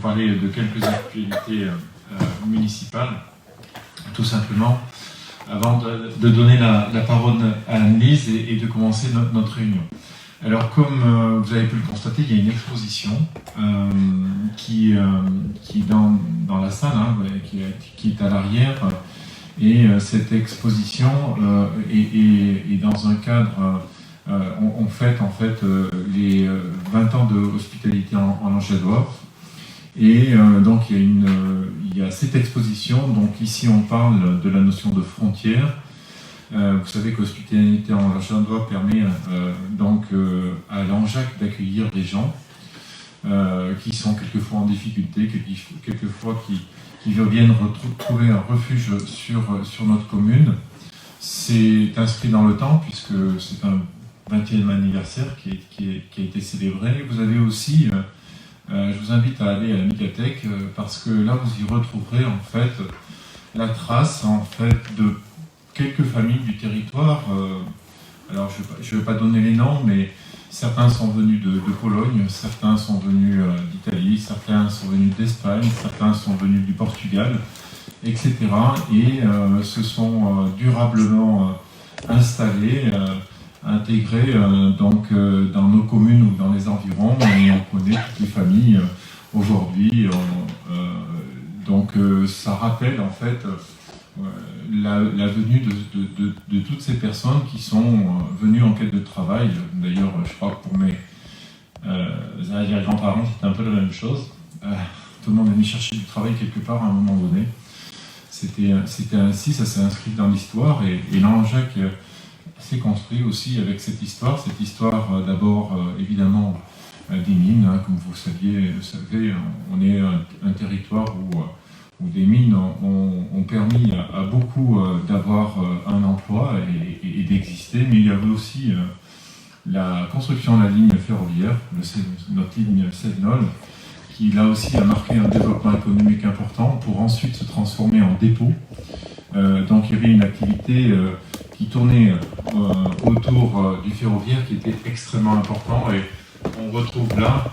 parler de quelques actualités municipales, tout simplement, avant de donner la parole à Anne-Lise et de commencer notre réunion. Alors, comme vous avez pu le constater, il y a une exposition qui est dans la salle, hein, qui est à l'arrière. Et cette exposition est dans un cadre, on fête en fait les 20 ans de hospitalité en Languedoc. Et donc il y a cette exposition. Donc ici on parle de la notion de frontière. Vous savez que l'hospitalité en Languedoc permet donc à Langeac d'accueillir des gens qui sont quelquefois en difficulté, quelquefois qui viennent trouver un refuge sur notre commune. C'est inscrit dans le temps puisque c'est un 20e anniversaire qui a été célébré. Vous avez aussi, je vous invite à aller à la médiathèque parce que là vous y retrouverez en fait la trace en fait de quelques familles du territoire. Alors je ne vais pas donner les noms, mais certains sont venus de Pologne, certains sont venus d'Italie, certains sont venus d'Espagne, certains sont venus du Portugal, etc. Et se sont durablement installés, intégrés donc, dans nos communes ou dans les environs. Et on connaît toutes les familles aujourd'hui. Donc ça rappelle en fait la venue de toutes ces personnes qui sont venues en quête de travail. D'ailleurs, je crois que pour mes grands-parents, c'était un peu la même chose. Tout le monde est venu chercher du travail quelque part à un moment donné. C'était ainsi, ça s'est inscrit dans l'histoire. Et Langeac s'est construit aussi avec cette histoire. Cette histoire, d'abord, évidemment, des mines. Hein, comme vous savez, on est un territoire où des mines ont permis à beaucoup d'avoir un emploi et d'exister, mais il y avait aussi la construction de la ligne ferroviaire, notre ligne Seine-Nol, qui là aussi a marqué un développement économique important pour ensuite se transformer en dépôt. Donc il y avait une activité qui tournait autour du ferroviaire qui était extrêmement important, et on retrouve là,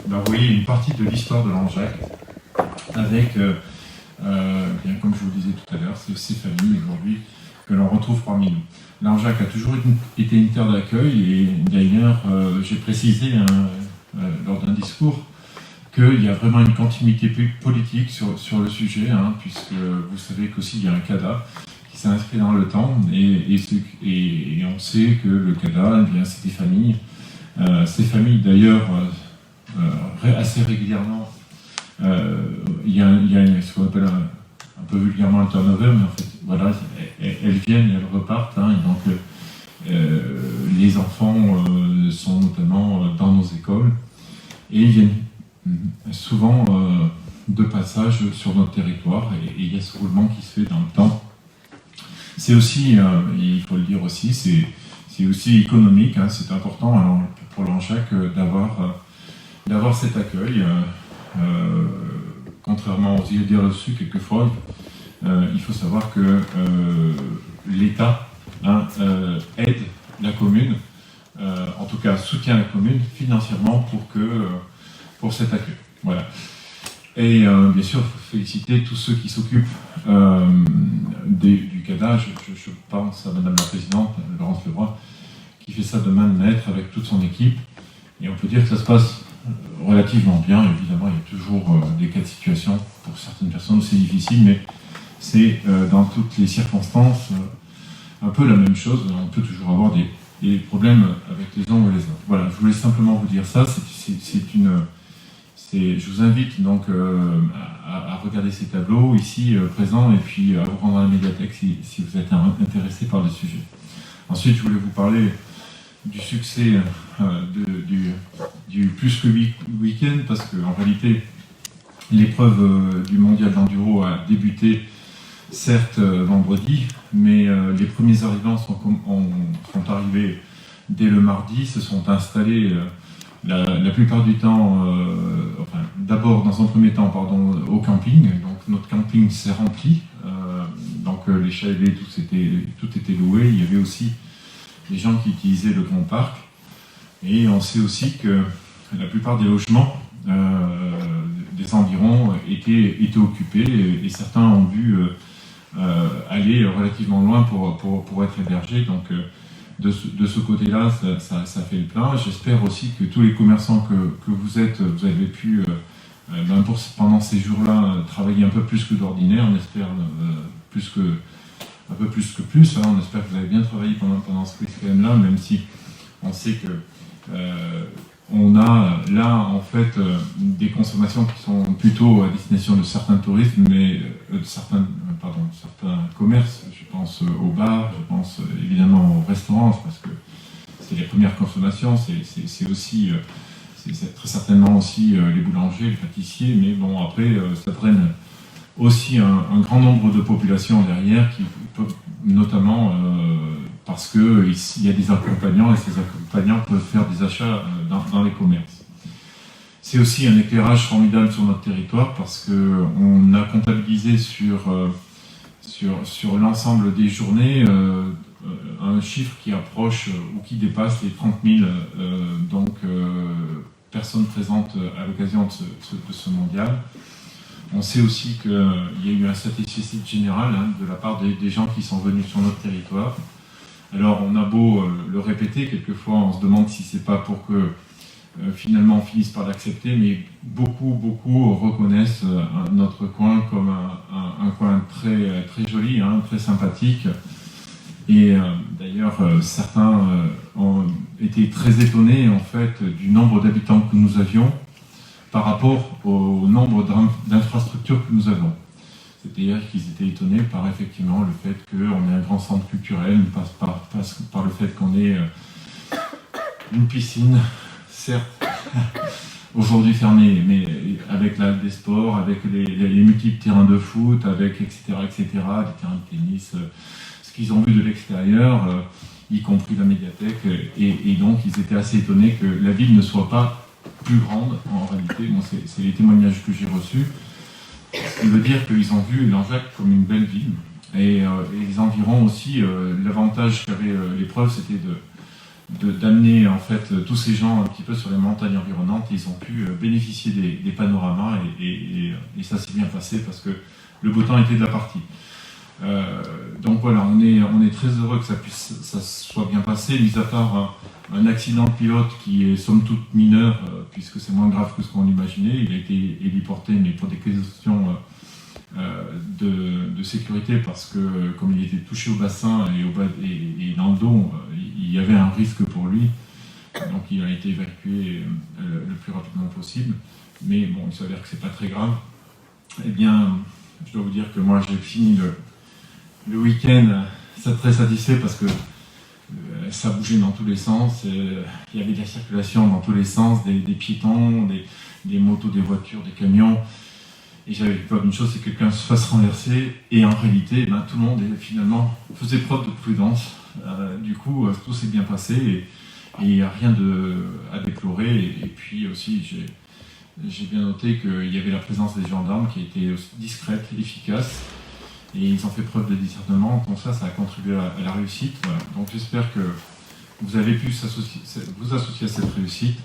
vous voyez, une partie de l'histoire de Langeac, avec, bien comme je vous le disais tout à l'heure, ces familles aujourd'hui que l'on retrouve parmi nous. Langeac a toujours été une terre d'accueil, et d'ailleurs j'ai précisé lors d'un discours qu'il y a vraiment une continuité politique sur le sujet, hein, puisque vous savez qu'aussi il y a un CADA qui s'est inscrit dans le temps, et on sait que le CADA, eh bien, c'est des familles. Ces familles d'ailleurs, assez régulièrement, il y a ce qu'on appelle un peu vulgairement un turnover, mais en fait, voilà, elles viennent et elles repartent. Hein, et donc, les enfants sont notamment dans nos écoles et ils viennent souvent de passage sur notre territoire, et il y a ce roulement qui se fait dans le temps. C'est aussi, il faut le dire aussi, c'est aussi économique. Hein, c'est important alors, pour Langeac d'avoir cet accueil. Contrairement aux idées reçues quelquefois, il faut savoir que l'État aide la commune, en tout cas soutient la commune financièrement pour cet accueil. Voilà. Et bien sûr, il faut féliciter tous ceux qui s'occupent du CADA. Je pense à Madame la Présidente, Laurence Lebrun, qui fait ça de main de maître avec toute son équipe. Et on peut dire que ça se passe relativement bien. Évidemment, il y a toujours des cas de situation pour certaines personnes, c'est difficile, mais c'est dans toutes les circonstances un peu la même chose. On peut toujours avoir des problèmes avec les uns ou les autres. Voilà, je voulais simplement vous dire ça. Je vous invite donc à regarder ces tableaux ici présents, et puis à vous rendre à la médiathèque si vous êtes intéressé par le sujet. Ensuite, je voulais vous parler du succès du plus que week-end, parce qu'en réalité, l'épreuve du mondial d'enduro a débuté certes vendredi, mais les premiers arrivants sont arrivés dès le mardi, se sont installés la plupart du temps, d'abord dans un premier temps, au camping. Donc notre camping s'est rempli, donc les chalets, tout était loué. Il y avait aussi des gens qui utilisaient le grand parc, et on sait aussi que la plupart des logements des environs étaient occupés et certains ont dû aller relativement loin pour être hébergés. Donc de ce côté-là, ça fait le plein. J'espère aussi que tous les commerçants que vous êtes, vous avez pu, pendant ces jours-là, travailler un peu plus que d'ordinaire. On espère un peu plus que plus. Hein. On espère que vous avez bien travaillé pendant ce week-end-là, même si on sait que on a là en fait des consommations qui sont plutôt à destination de certains touristes, mais de certains commerces. Je pense aux bars, je pense évidemment aux restaurants, parce que c'est les premières consommations. C'est aussi, c'est très certainement aussi les boulangers, les pâtissiers, mais bon après ça traîne aussi un grand nombre de populations derrière qui peuvent notamment parce qu'il y a des accompagnants et ces accompagnants peuvent faire des achats dans les commerces. C'est aussi un éclairage formidable sur notre territoire parce qu'on a comptabilisé sur l'ensemble des journées un chiffre qui approche ou qui dépasse les 30 000 personnes présentes à l'occasion de ce mondial. On sait aussi qu'il y a eu un satisfecit général de la part des gens qui sont venus sur notre territoire. Alors on a beau le répéter, quelquefois on se demande si c'est pas pour que finalement on finisse par l'accepter, mais beaucoup reconnaissent notre coin comme un coin très, très joli, très sympathique. Et d'ailleurs certains ont été très étonnés en fait du nombre d'habitants que nous avions par rapport au nombre d'infrastructures que nous avons. C'est-à-dire qu'ils étaient étonnés par effectivement le fait qu'on ait un grand centre culturel, par le fait qu'on ait une piscine, certes, aujourd'hui fermée, mais avec la halle des sports, avec les multiples terrains de foot, avec etc., des terrains de tennis, ce qu'ils ont vu de l'extérieur, y compris la médiathèque, et donc ils étaient assez étonnés que la ville ne soit pas plus grande en réalité. Bon, c'est les témoignages que j'ai reçus. Ce qui veut dire qu'ils ont vu Langeac comme une belle ville. Et les environs aussi, l'avantage qu'avait l'épreuve, c'était d'amener en fait tous ces gens un petit peu sur les montagnes environnantes. Ils ont pu bénéficier des panoramas et ça s'est bien passé parce que le beau temps était de la partie. Donc voilà, on est très heureux que ça soit bien passé, mis à part un accident de pilote qui est somme toute mineur, puisque c'est moins grave que ce qu'on imaginait. Il a été héliporté, mais pour des questions de sécurité, parce que comme il était touché au bassin et dans le dos, il y avait un risque pour lui. Donc il a été évacué le plus rapidement possible. Mais bon, il s'avère que c'est pas très grave. Eh bien, je dois vous dire que moi j'ai fini le week-end très satisfait parce que ça bougeait dans tous les sens, il y avait de la circulation dans tous les sens, des piétons, des motos, des voitures, des camions. Et j'avais peur d'une chose, c'est que quelqu'un se fasse renverser. Et en réalité, tout le monde finalement faisait preuve de prudence. Du coup, tout s'est bien passé et il n'y a rien à déplorer. Et puis aussi, j'ai bien noté qu'il y avait la présence des gendarmes qui était discrète, efficace. Et ils ont fait preuve de discernement, donc ça a contribué à la réussite. Voilà. Donc j'espère que vous avez pu vous associer à cette réussite.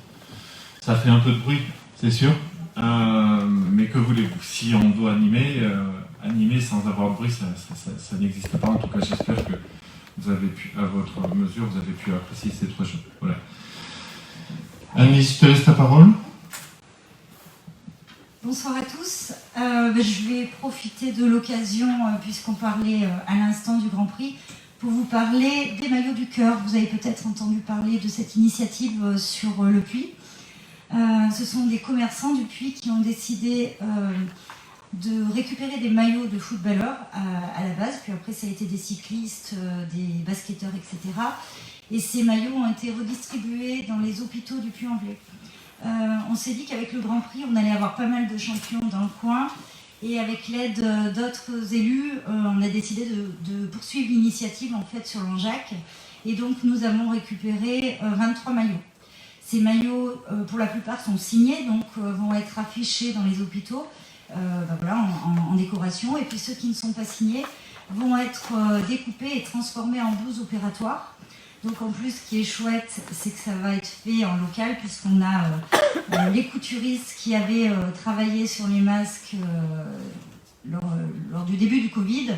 Ça fait un peu de bruit, c'est sûr, mais que voulez-vous? Si on doit animer sans avoir de bruit, ça n'existe pas. En tout cas, j'espère que vous avez pu, à votre mesure, vous avez pu apprécier ces 3 jours. Voilà. Annie, je te laisse ta parole. Bonsoir à tous. Je vais profiter de l'occasion, puisqu'on parlait à l'instant du Grand Prix, pour vous parler des maillots du cœur. Vous avez peut-être entendu parler de cette initiative sur le Puy. Ce sont des commerçants du Puy qui ont décidé de récupérer des maillots de footballeurs à la base, puis après ça a été des cyclistes, des basketteurs, etc. Et ces maillots ont été redistribués dans les hôpitaux du Puy-en-Velay. On s'est dit qu'avec le Grand Prix, on allait avoir pas mal de champions dans le coin. Et avec l'aide d'autres élus, on a décidé de poursuivre l'initiative en fait sur Langeac. Et donc nous avons récupéré 23 maillots. Ces maillots, pour la plupart, sont signés, donc vont être affichés dans les hôpitaux voilà, en décoration. Et puis ceux qui ne sont pas signés vont être découpés et transformés en blouses opératoires. Donc en plus, ce qui est chouette, c'est que ça va être fait en local, puisqu'on a les couturistes qui avaient travaillé sur les masques lors du début du Covid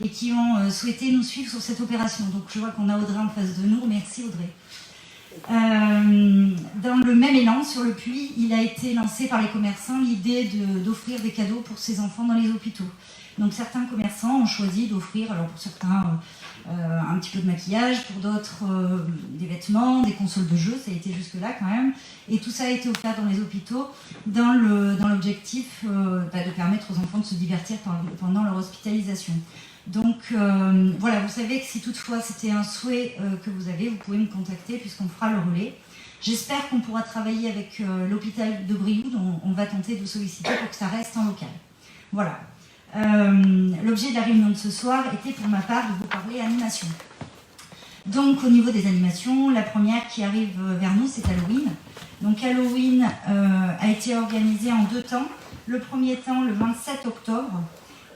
et qui ont souhaité nous suivre sur cette opération. Donc je vois qu'on a Audrey en face de nous. Merci Audrey. Dans le même élan, sur le puits, il a été lancé par les commerçants l'idée d'offrir des cadeaux pour ces enfants dans les hôpitaux. Donc certains commerçants ont choisi d'offrir, alors pour certains un petit peu de maquillage, pour d'autres des vêtements, des consoles de jeux, ça a été jusque-là quand même. Et tout ça a été offert dans les hôpitaux dans l'objectif de permettre aux enfants de se divertir pendant leur hospitalisation. Donc voilà, vous savez que si toutefois c'était un souhait que vous avez, vous pouvez me contacter puisqu'on fera le relais. J'espère qu'on pourra travailler avec l'hôpital de Brioude, on va tenter de solliciter pour que ça reste en local. Voilà. L'objet de la réunion de ce soir était pour ma part de vous parler animation. Donc au niveau des animations, la première qui arrive vers nous, c'est Halloween. Donc Halloween a été organisé en 2 temps. Le premier temps, le 27 octobre,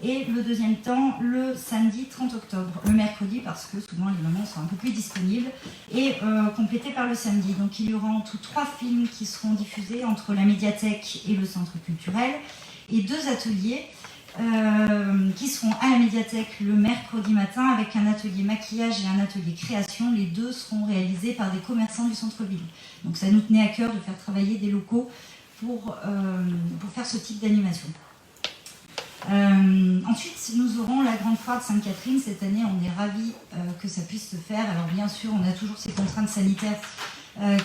et le deuxième temps, le samedi 30 octobre. Le mercredi, parce que souvent les mamans sont un peu plus disponibles, et complété par le samedi. Donc il y aura en tout 3 films qui seront diffusés entre la médiathèque et le centre culturel, et 2 ateliers qui seront à la médiathèque le mercredi matin avec un atelier maquillage et un atelier création. Les 2 seront réalisés par des commerçants du centre-ville. Donc ça nous tenait à cœur de faire travailler des locaux pour faire ce type d'animation. Ensuite, nous aurons la grande foire de Sainte-Catherine. Cette année, on est ravis que ça puisse se faire. Alors bien sûr, on a toujours ces contraintes sanitaires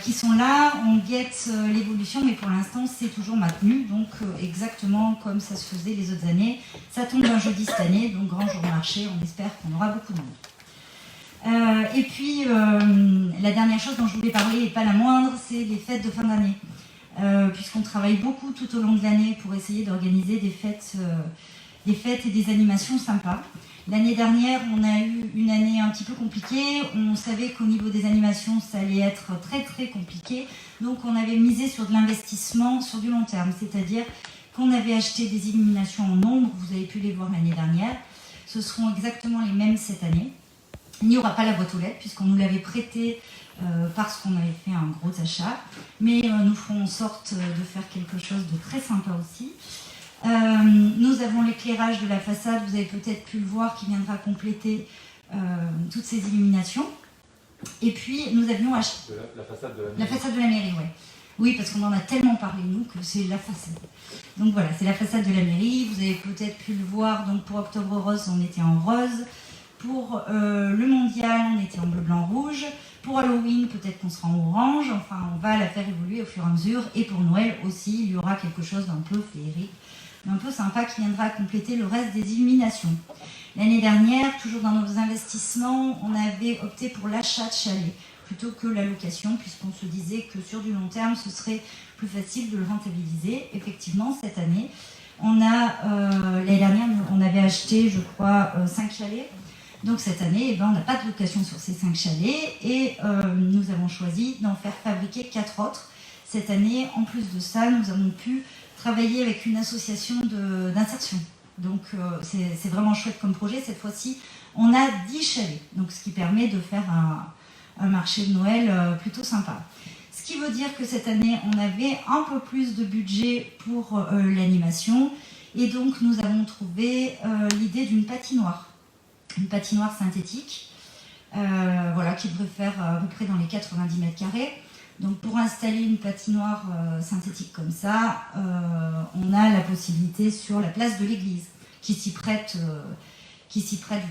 qui sont là, on guette l'évolution, mais pour l'instant c'est toujours maintenu, donc exactement comme ça se faisait les autres années. Ça tombe un jeudi cette année, donc grand jour marché, on espère qu'on aura beaucoup de monde. Et puis la dernière chose dont je voulais parler, et pas la moindre, c'est les fêtes de fin d'année. Puisqu'on travaille beaucoup tout au long de l'année pour essayer d'organiser des fêtes et des animations sympas. L'année dernière, on a eu une année un petit peu compliquée. On savait qu'au niveau des animations, ça allait être très très compliqué. Donc on avait misé sur de l'investissement sur du long terme. C'est-à-dire qu'on avait acheté des illuminations en nombre. Vous avez pu les voir l'année dernière. Ce seront exactement les mêmes cette année. Il n'y aura pas la boîte aux lettres puisqu'on nous l'avait prêtée parce qu'on avait fait un gros achat. Mais nous ferons en sorte de faire quelque chose de très sympa aussi. Nous avons l'éclairage de la façade, vous avez peut-être pu le voir, qui viendra compléter toutes ces illuminations. Et puis nous avions acheté la façade de la mairie. La façade de la mairie, ouais. Oui, parce qu'on en a tellement parlé nous que c'est la façade. Donc voilà, c'est la façade de la mairie. Vous avez peut-être pu le voir. Donc pour Octobre Rose, on était en rose. Pour le mondial, on était en bleu, blanc, rouge. Pour Halloween, peut-être qu'on sera en orange. Enfin, on va la faire évoluer au fur et à mesure. Et pour Noël aussi, il y aura quelque chose d'un peu féerique, un peu sympa qui viendra compléter le reste des illuminations. L'année dernière, toujours dans nos investissements, on avait opté pour l'achat de chalets plutôt que la location, puisqu'on se disait que sur du long terme, ce serait plus facile de le rentabiliser. Effectivement, cette année, l'année dernière, on avait acheté, je crois, 5 chalets. Donc cette année, on n'a pas de location sur ces 5 chalets et nous avons choisi d'en faire fabriquer 4 autres. Cette année, en plus de ça, nous avons pu travailler avec une association d'insertion. Donc c'est vraiment chouette comme projet. Cette fois-ci, on a 10 chalets, donc ce qui permet de faire un marché de Noël plutôt sympa. Ce qui veut dire que cette année, on avait un peu plus de budget pour l'animation et donc nous avons trouvé l'idée d'une patinoire. Une patinoire synthétique, qui devrait faire à peu près dans les 90 mètres carrés. Donc pour installer une patinoire synthétique comme ça, on a la possibilité sur la place de l'église, qui s'y prête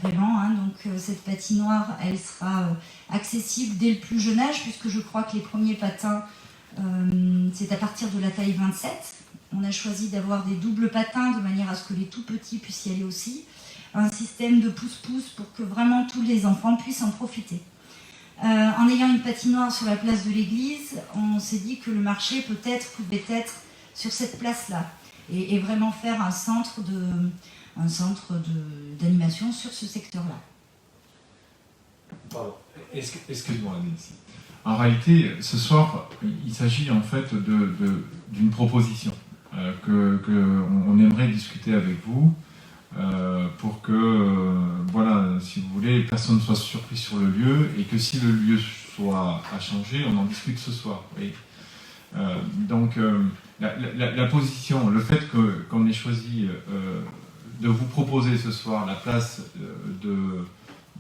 vraiment. Hein. Donc cette patinoire, elle sera accessible dès le plus jeune âge, puisque je crois que les premiers patins, c'est à partir de la taille 27. On a choisi d'avoir des doubles patins, de manière à ce que les tout petits puissent y aller aussi. Un système de pouce-pouce pour que vraiment tous les enfants puissent en profiter. En ayant une patinoire sur la place de l'église, on s'est dit que le marché peut-être pouvait être sur cette place-là et vraiment faire un centre d'animation sur ce secteur-là. Pardon. Excuse-moi, Nancy. En réalité, ce soir, il s'agit en fait d'une proposition qu'on aimerait discuter avec vous. Pour que, si vous voulez, personne ne soit surpris sur le lieu et que si le lieu soit à changer, on en discute ce soir. Oui. Donc, la position, le fait qu'on ait choisi de vous proposer ce soir la place de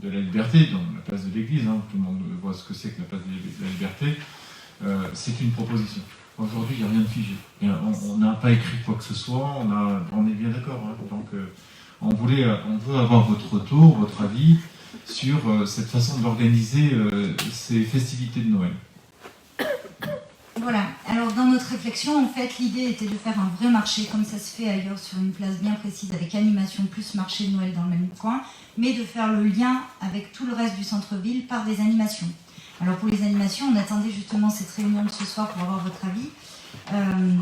la liberté, donc la place de l'Église, hein, tout le monde voit ce que c'est que la place de la liberté, c'est une proposition. Aujourd'hui, il n'y a rien de figé. On n'a pas écrit quoi que ce soit, on est bien d'accord. Hein, donc, on veut avoir votre retour, votre avis sur cette façon d'organiser ces festivités de Noël. Voilà, alors dans notre réflexion, en fait, l'idée était de faire un vrai marché, comme ça se fait ailleurs sur une place bien précise, avec animation plus marché de Noël dans le même coin, mais de faire le lien avec tout le reste du centre-ville par des animations. Alors pour les animations, on attendait justement cette réunion de ce soir pour avoir votre avis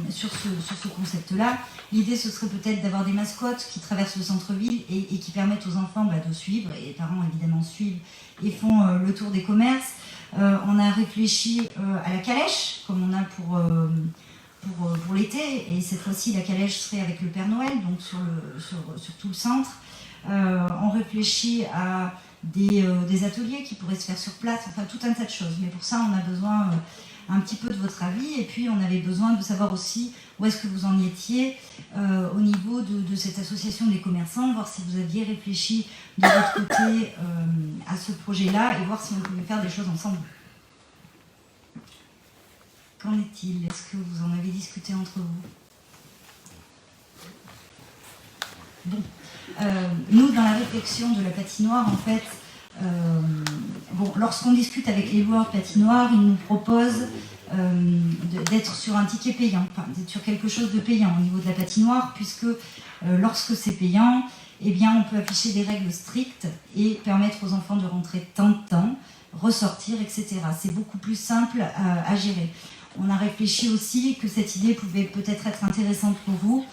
sur ce concept-là. L'idée, ce serait peut-être d'avoir des mascottes qui traversent le centre-ville et qui permettent aux enfants de suivre, et les parents évidemment suivent et font le tour des commerces. On a réfléchi à la calèche, comme on a pour l'été, et cette fois-ci la calèche serait avec le Père Noël, donc sur tout le centre. On réfléchit à des ateliers qui pourraient se faire sur place, enfin tout un tas de choses. Mais pour ça, on a besoin un petit peu de votre avis, et puis on avait besoin de savoir aussi où est-ce que vous en étiez au niveau de cette association des commerçants, voir si vous aviez réfléchi de votre côté à ce projet-là, et voir si on pouvait faire des choses ensemble. Qu'en est-il? Est-ce que vous en avez discuté entre vous? Bon. Nous, dans la réflexion de la patinoire, en fait, lorsqu'on discute avec les loueurs de patinoire, ils nous proposent d'être sur un ticket payant, enfin, d'être sur quelque chose de payant au niveau de la patinoire, puisque lorsque c'est payant, eh bien, on peut afficher des règles strictes et permettre aux enfants de rentrer tant de temps, ressortir, etc. C'est beaucoup plus simple à gérer. On a réfléchi aussi que cette idée pouvait peut-être être intéressante pour vous,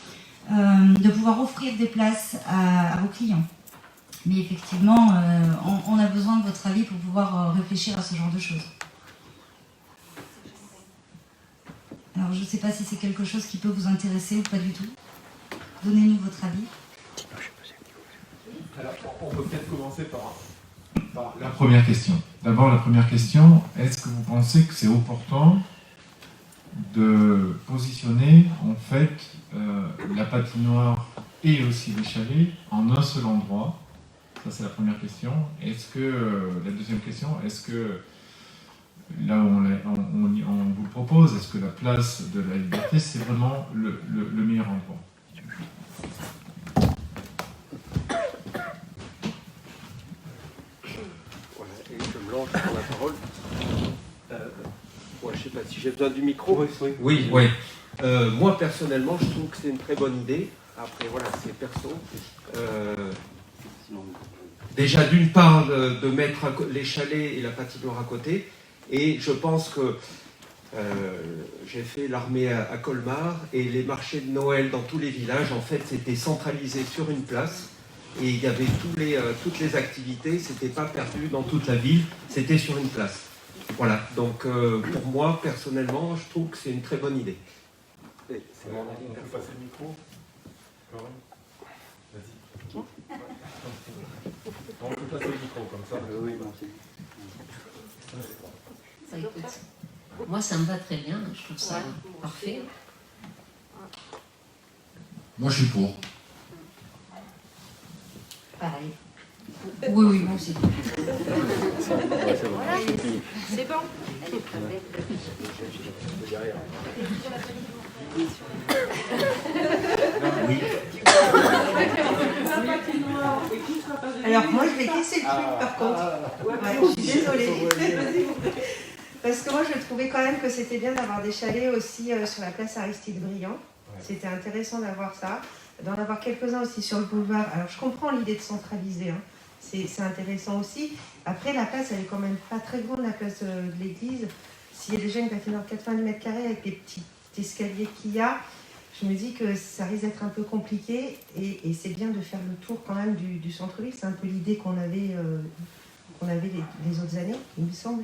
de pouvoir offrir des places à vos clients. Mais effectivement, on a besoin de votre avis pour pouvoir réfléchir à ce genre de choses. Alors, je ne sais pas si c'est quelque chose qui peut vous intéresser ou pas du tout. Donnez-nous votre avis. Alors, on peut peut-être commencer par la première question. D'abord, la première question, est-ce que vous pensez que c'est opportun de positionner en fait la patinoire et aussi les chalets en un seul endroit? Ça, c'est la première question. La deuxième question, est-ce que là où on vous propose, est-ce que la place de la liberté, c'est vraiment le meilleur endroit? Voilà, et je me lance pour la parole. Je ne sais pas si j'ai besoin du micro. Oui. Moi, personnellement, je trouve que c'est une très bonne idée. Après, voilà, c'est perso. Déjà, d'une part, de mettre les chalets et la patinoire à côté. Et je pense que j'ai fait l'armée à Colmar et les marchés de Noël dans tous les villages, en fait, c'était centralisé sur une place. Et il y avait toutes les activités, c'était pas perdu dans toute la ville, c'était sur une place. Voilà, donc pour moi, personnellement, je trouve que c'est une très bonne idée. C'est mon avis. On peut passer le micro, Corinne. Vas-y. On peut passer le micro comme ça. Oui, merci. Ça, écoute, moi, ça me va très bien, je trouve ça parfait. Moi, je suis pour. Pareil. Oui, moi aussi. C'est bon. Alors moi je vais casser le truc par contre. Je suis désolée. Parce que moi je trouvais quand même que c'était bien d'avoir des chalets aussi sur la place Aristide Briand. C'était intéressant d'avoir ça. D'en avoir quelques-uns aussi sur le boulevard. Alors je comprends l'idée de centraliser. Hein. C'est intéressant aussi. Après la place elle est quand même pas très grande, la place de l'église. S'il y a déjà une patinoire de 90 mètres carrés avec les petits escaliers qu'il y a, je me dis que ça risque d'être un peu compliqué et c'est bien de faire le tour quand même du centre-ville. C'est un peu l'idée qu'on avait les autres années, il me semble.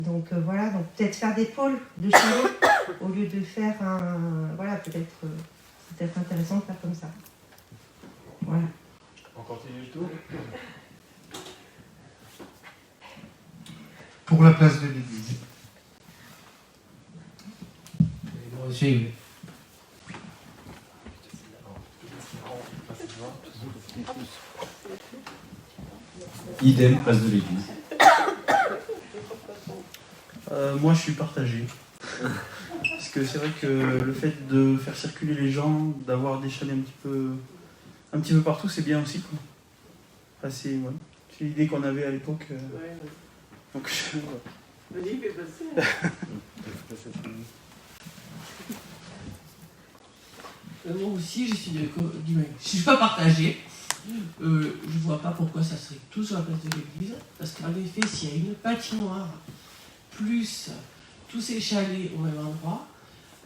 Donc voilà, donc peut-être faire des pôles de chalets au lieu de faire un... Voilà, peut-être c'est peut-être intéressant de faire comme ça. Voilà. On continue le tour. pour la place de l'église. Moi aussi, oui. Idem, place de l'église. Moi, je suis partagé. Parce que c'est vrai que le fait de faire circuler les gens, d'avoir des chalets un petit peu partout, c'est bien aussi, quoi. Enfin, c'est l'idée qu'on avait à l'époque. Donc, Moi aussi, je suis pas partagée. Je vois pas pourquoi ça serait tout sur la place de l'église. Parce qu'en effet, s'il y a une patinoire, plus tous ces chalets au même endroit,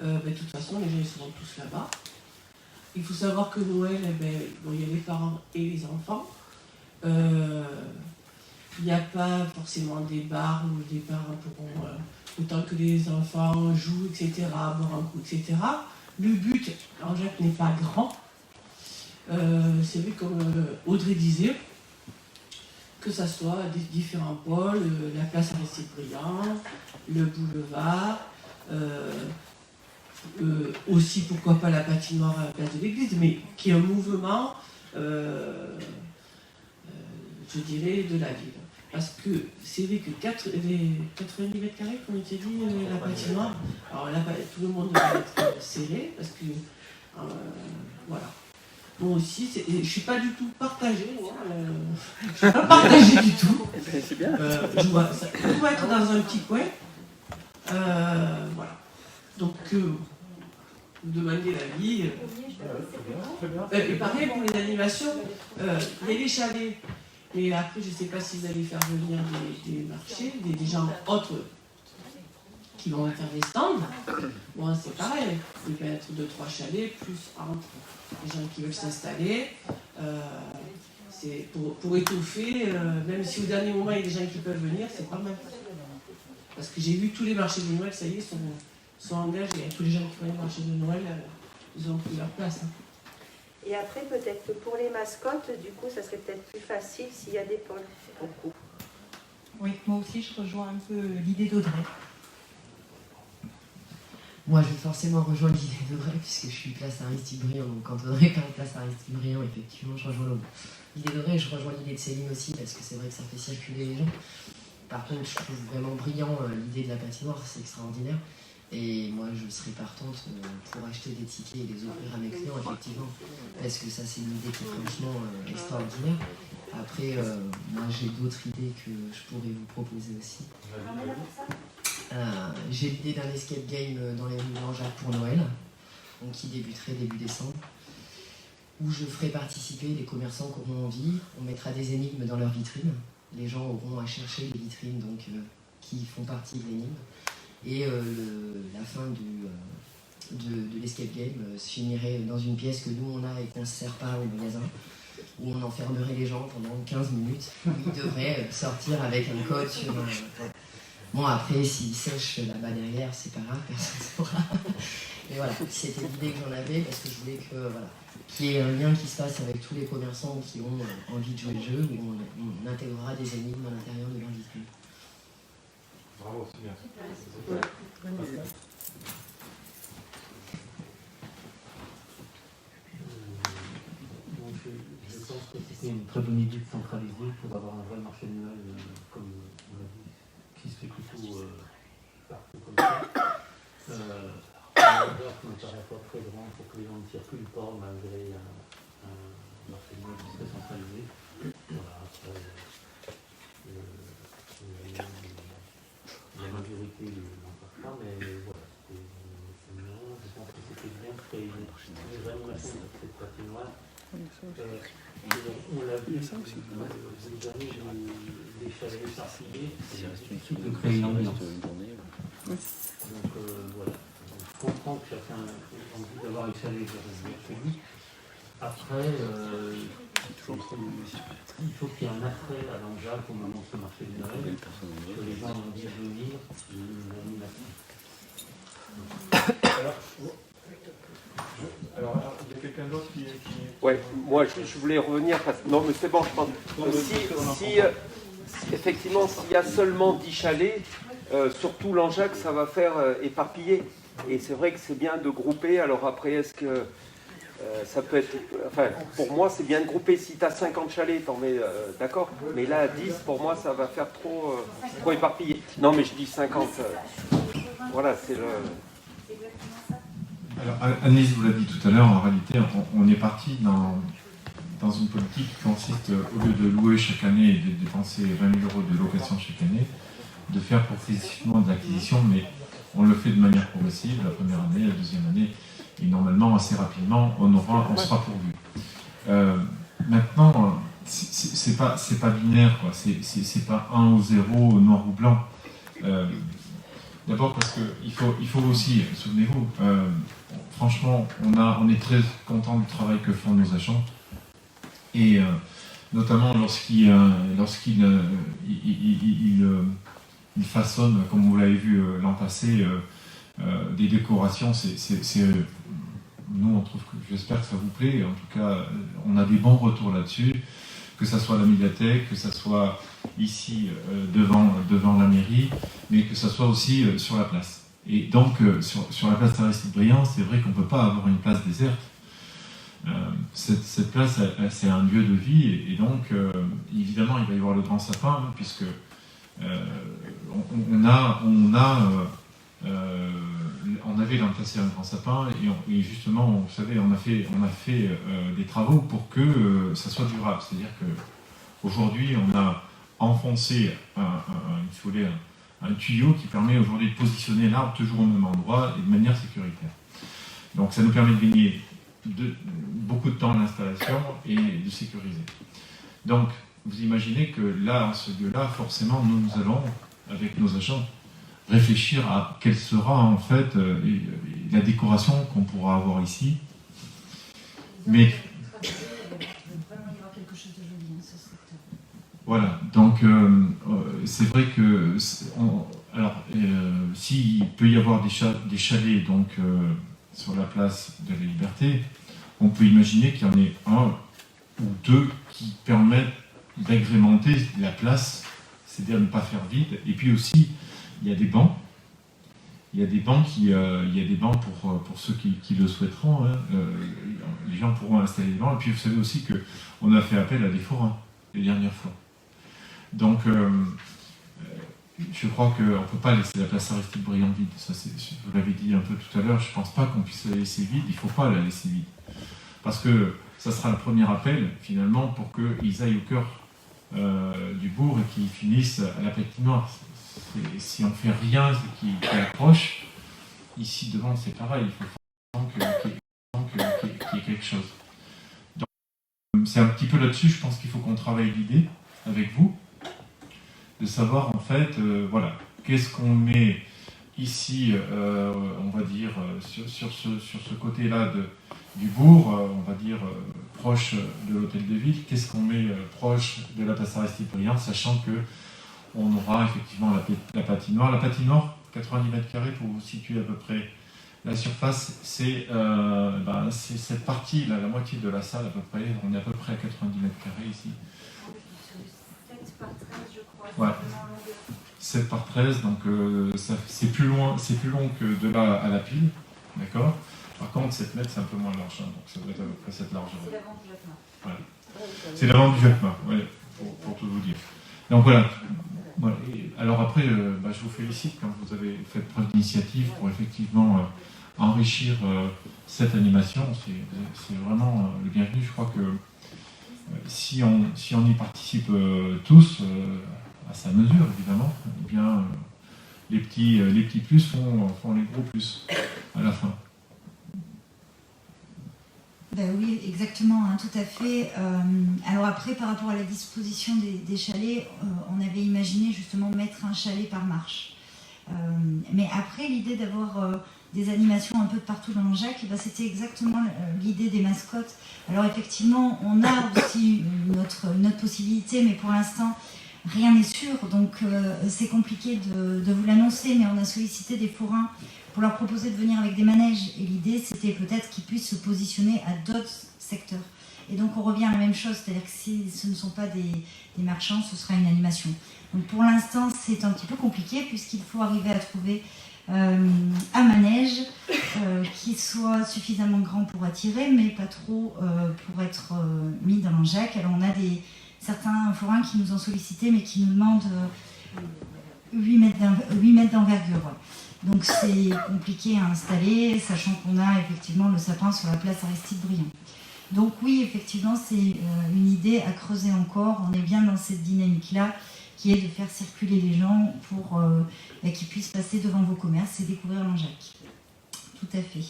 de toute façon, les gens ils seront tous là-bas. Il faut savoir que Noël, il y a les parents et les enfants. Il n'y a pas forcément des bars où les parents pourront, autant que les enfants jouent, etc., boire un coup, etc. Le but, Jean-Jacques n'est pas grand. C'est vrai, comme Audrey disait, que ça soit des différents pôles, la place Aristide Briand, le boulevard, aussi pourquoi pas la patinoire à la place de l'église, mais qui est un mouvement, je dirais, de la ville. Parce que c'est vrai que les 90 mètres carrés, comme tu dit, la patinoire, alors là, tout le monde va être serré, parce que, voilà. Moi aussi, je ne suis pas du tout partagée, moi. Je ne suis pas partagée du tout. C'est bien. Je vois ça peut être dans un petit coin. Voilà. Donc, vous demandez l'avis. Et pareil pour les animations, il y a les chalets. Mais après, je ne sais pas si vous allez faire venir des marchés, des gens autres qui vont faire des stands. Bon, c'est pareil. Il va y être 2-3 chalets, plus entre les gens qui veulent s'installer. C'est pour étoffer, même si au dernier moment, il y a des gens qui peuvent venir, c'est pas mal. Parce que j'ai vu tous les marchés de Noël, ça y est, sont engagés. Tous les gens qui font les marchés de Noël, ils ont pris leur place. Hein. Et après, peut-être que pour les mascottes, du coup, ça serait peut-être plus facile s'il y a des pôles. Beaucoup. Oui, moi aussi, je rejoins un peu l'idée d'Audrey. Moi, je vais forcément rejoindre l'idée d'Audrey, puisque je suis place Aristide Briand. Donc, quand Audrey parle place Aristide Briand, effectivement, je rejoins l'idée d'Audrey. Je rejoins l'idée de Céline aussi, parce que c'est vrai que ça fait circuler les gens. Par contre, je trouve vraiment brillant l'idée de la patinoire, c'est extraordinaire. Et moi, je serais partante pour acheter des tickets et les offrir à mes clients, effectivement. Parce que ça, c'est une idée qui est franchement extraordinaire. Après, moi, j'ai d'autres idées que je pourrais vous proposer aussi. J'ai l'idée d'un escape game dans les rues de Jean-Jacques pour Noël, donc qui débuterait début décembre, où je ferai participer les commerçants qui auront envie. On mettra des énigmes dans leurs vitrines. Les gens auront à chercher les vitrines donc, qui font partie de l'énigme. Et la fin de l'escape game se finirait dans une pièce que nous on a et qu'on ne sert pas au magasin, où on enfermerait les gens pendant 15 minutes, où ils devraient sortir avec un code sur un... Bon, après, s'ils sèchent là-bas derrière, c'est pas grave, personne ne saura. Mais voilà, c'était l'idée que j'en avais, parce que je voulais que, voilà, qu'il y ait un lien qui se passe avec tous les commerçants qui ont envie de jouer le jeu, où on intégrera des énigmes à l'intérieur de leur vitrine. Bravo, c'est bien. Je pense que c'était une très bonne idée de centraliser pour avoir un vrai marché de Noël, comme on l'a dit, qui se fait plutôt partout comme ça. Ne paraît pas très grand pour que les gens ne circulent pas malgré un marché de Noël qui serait centralisé. Voilà, après, la majorité n'en passe pas, mais voilà, je pense que c'était bien de créer une vraie relation avec cette patinoire. On l'a vu, vous avez des chalets éparpillés, c'est difficile de créer une ambiance. Donc voilà, je comprends que chacun a envie d'avoir les chalets chez lui. Après, il faut qu'il y ait un attrait à Jean-Jacques au moment de ce marché de Noël, que les gens ont envie de venir, une animation. Alors, il y a quelqu'un d'autre qui... Ouais, moi je voulais revenir parce que... Non mais c'est bon, je pense. effectivement, s'il y a seulement 10 chalets, surtout Langeac, ça va faire éparpiller. Et c'est vrai que c'est bien de grouper. Alors après, est-ce que ça peut être... Enfin, pour moi, c'est bien de grouper. Si tu as 50 chalets, t'en mets, d'accord. Mais là, 10, pour moi, ça va faire trop éparpillé. Non, mais je dis 50. Voilà, c'est le... Alors, Annelise vous l'a dit tout à l'heure, en réalité, on est parti dans une politique qui consiste, au lieu de louer chaque année et de dépenser 20 000 € de location chaque année, de faire progressivement de l'acquisition, mais on le fait de manière progressive, la première année, la deuxième année, et normalement, assez rapidement, on sera pourvu. Maintenant, c'est pas binaire, quoi. C'est pas 1 ou 0, noir ou blanc. D'abord parce qu'il faut aussi, souvenez-vous, franchement, on est très content du travail que font nos agents, et notamment lorsqu'ils façonnent, comme vous l'avez vu l'an passé, des décorations. Nous, on trouve que, j'espère que ça vous plaît. En tout cas, on a des bons retours là-dessus, que ça soit à la médiathèque, que ça soit ici devant la mairie, mais que ça soit aussi sur la place. Et donc, sur la place Aristide-Briand, c'est vrai qu'on ne peut pas avoir une place déserte. Cette place, c'est un lieu de vie, et donc, évidemment, il va y avoir le grand sapin, hein, puisque on avait l'an passé un grand sapin, et justement, vous savez, on a fait des travaux pour que ça soit durable. C'est-à-dire qu'aujourd'hui, on a enfoncé un tuyau qui permet aujourd'hui de positionner l'arbre toujours au même endroit et de manière sécuritaire. Donc ça nous permet de gagner beaucoup de temps à l'installation et de sécuriser. Donc, vous imaginez que là, en ce lieu-là, forcément, nous allons, avec nos agents, réfléchir à quelle sera en fait la décoration qu'on pourra avoir ici. Mais voilà, donc c'est vrai que s'il peut y avoir des chalets donc sur la place de la Liberté, on peut imaginer qu'il y en ait un ou deux qui permettent d'agrémenter la place, c'est-à-dire ne pas faire vide. Et puis aussi, il y a des bancs. Il y a des bancs pour ceux qui le souhaiteront. Hein. Les gens pourront installer des bancs. Et puis vous savez aussi qu'on a fait appel à des forains les dernières fois. Donc je crois qu'on ne peut pas laisser la place Aristide-Briand vide. Ça, vous l'avez dit un peu tout à l'heure, je ne pense pas qu'on puisse la laisser vide. Il ne faut pas la laisser vide. Parce que ça sera le premier appel, finalement, pour qu'ils aillent au cœur du bourg et qu'ils finissent à la patinoire. Si on ne fait rien qui accroche, ici devant c'est pareil, il faut qu'il y ait quelque chose. Donc c'est un petit peu là-dessus, je pense qu'il faut qu'on travaille l'idée avec vous, de savoir en fait, voilà, qu'est-ce qu'on met ici, on va dire, sur ce côté-là du bourg, on va dire proche de l'hôtel de ville, qu'est-ce qu'on met proche de la place Aristide-Briand, sachant que on aura effectivement la patinoire. La patinoire, 90 mètres carrés, pour vous situer à peu près la surface, c'est cette partie, là, la moitié de la salle à peu près. On est à peu près à 90 mètres carrés ici. 7 par 13, je crois. Ouais. 7 par 13, donc c'est plus long que de là à la pile, d'accord. Par contre, 7 mètres, c'est un peu moins large, hein, donc ça doit être à peu près cette largeur. C'est l'avant du Jacquemart. Voilà. C'est l'avant du Jacquemart, ouais, pour tout vous dire. Donc voilà. Voilà. Alors après, je vous félicite quand vous avez fait preuve d'initiative pour effectivement enrichir cette animation. C'est vraiment le bienvenu. Je crois que si on y participe tous, à sa mesure évidemment, eh bien les petits plus font les gros plus à la fin. Ben oui, exactement, hein, tout à fait. Alors après, par rapport à la disposition des chalets, on avait imaginé justement mettre un chalet par marche. Mais après, l'idée d'avoir des animations un peu de partout dans Langeac, ben, c'était exactement l'idée des mascottes. Alors effectivement, on a aussi une autre possibilité, mais pour l'instant, rien n'est sûr. Donc c'est compliqué de vous l'annoncer, mais on a sollicité des forains pour leur proposer de venir avec des manèges. Et l'idée, c'était peut-être qu'ils puissent se positionner à d'autres secteurs. Et donc on revient à la même chose, c'est-à-dire que si ce ne sont pas des marchands, ce sera une animation. Donc pour l'instant, c'est un petit peu compliqué puisqu'il faut arriver à trouver un manège qui soit suffisamment grand pour attirer, mais pas trop pour être mis dans l'Angeac. Alors on a certains forains qui nous ont sollicité, mais qui nous demandent 8 mètres d'envergure. Ouais. Donc c'est compliqué à installer, sachant qu'on a effectivement le sapin sur la place Aristide-Briand. Donc oui, effectivement, c'est une idée à creuser encore. On est bien dans cette dynamique-là, qui est de faire circuler les gens pour qu'ils puissent passer devant vos commerces et découvrir l'Angeac. Tout à fait.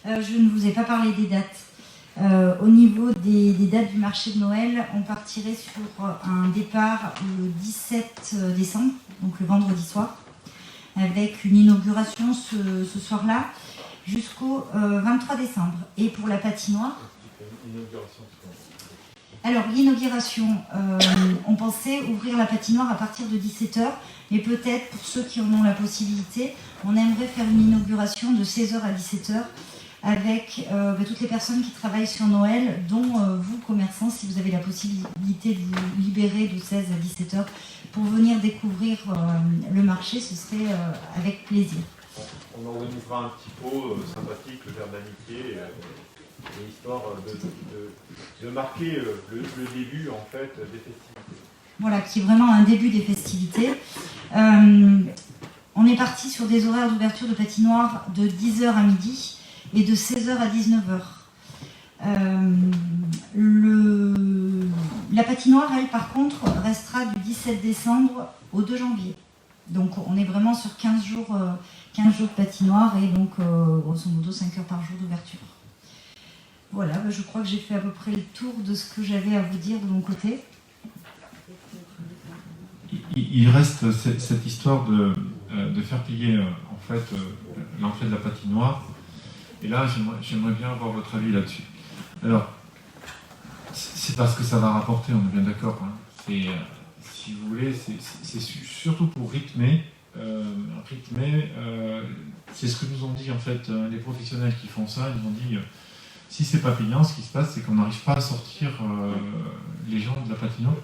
Je ne vous ai pas parlé des dates. Au niveau des dates du marché de Noël, on partirait sur un départ le 17 décembre, donc le vendredi soir, avec une inauguration ce soir-là jusqu'au 23 décembre. Et pour la patinoire, alors l'inauguration, on pensait ouvrir la patinoire à partir de 17h, mais peut-être pour ceux qui en ont la possibilité, on aimerait faire une inauguration de 16h à 17h avec toutes les personnes qui travaillent sur Noël, dont vous, commerçants, si vous avez la possibilité de vous libérer de 16 à 17h pour venir découvrir le marché, ce serait avec plaisir. On organisera un petit pot sympathique, le verre d'amitié, histoire de marquer le début en fait, des festivités. Voilà, qui est vraiment un début des festivités. On est parti sur des horaires d'ouverture de patinoire de 10h à midi et de 16h à 19h. La patinoire, elle, par contre, restera du 17 décembre au 2 janvier. Donc on est vraiment sur 15 jours de patinoire et donc grosso modo 5 heures par jour d'ouverture. Voilà, je crois que j'ai fait à peu près le tour de ce que j'avais à vous dire de mon côté. Il reste cette histoire de faire payer en fait l'entrée de la patinoire. Et là, j'aimerais bien avoir votre avis là-dessus. Alors, c'est parce que ça va rapporter, on est bien d'accord. Hein. Si vous voulez, c'est surtout pour rythmer. C'est ce que nous ont dit en fait les professionnels qui font ça. Ils nous ont dit si c'est pas payant, ce qui se passe, c'est qu'on n'arrive pas à sortir les gens de la patinoire.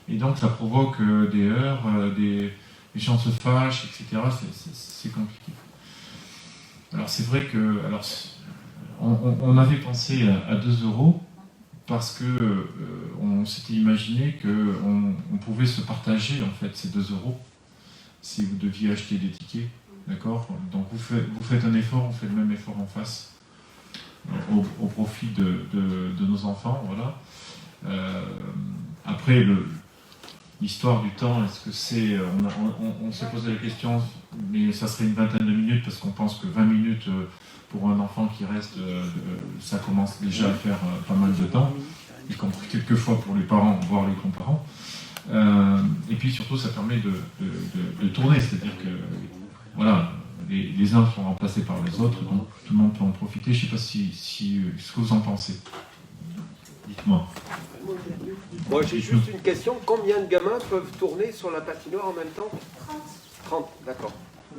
Et donc ça provoque des heurts, les gens se fâchent, etc. C'est compliqué. Alors c'est vrai que on avait pensé à 2 € parce que on s'était imaginé qu'on pouvait se partager en fait ces 2 € si vous deviez acheter des tickets, d'accord. Donc vous faites un effort, on fait le même effort en face au profit de nos enfants, voilà. Après l'histoire du temps, est-ce que c'est... On s'est posé la question, mais ça serait une vingtaine de minutes, parce qu'on pense que 20 minutes pour un enfant qui reste, ça commence déjà à faire pas mal de temps, y compris quelquefois pour les parents, voire les grands-parents. Et puis surtout, ça permet de tourner, c'est-à-dire que, voilà, les uns sont remplacés par les autres, donc tout le monde peut en profiter. Je ne sais pas ce que vous en pensez. Dites-moi. Moi, j'ai juste une question. Combien de gamins peuvent tourner sur la patinoire en même temps ? 30, d'accord.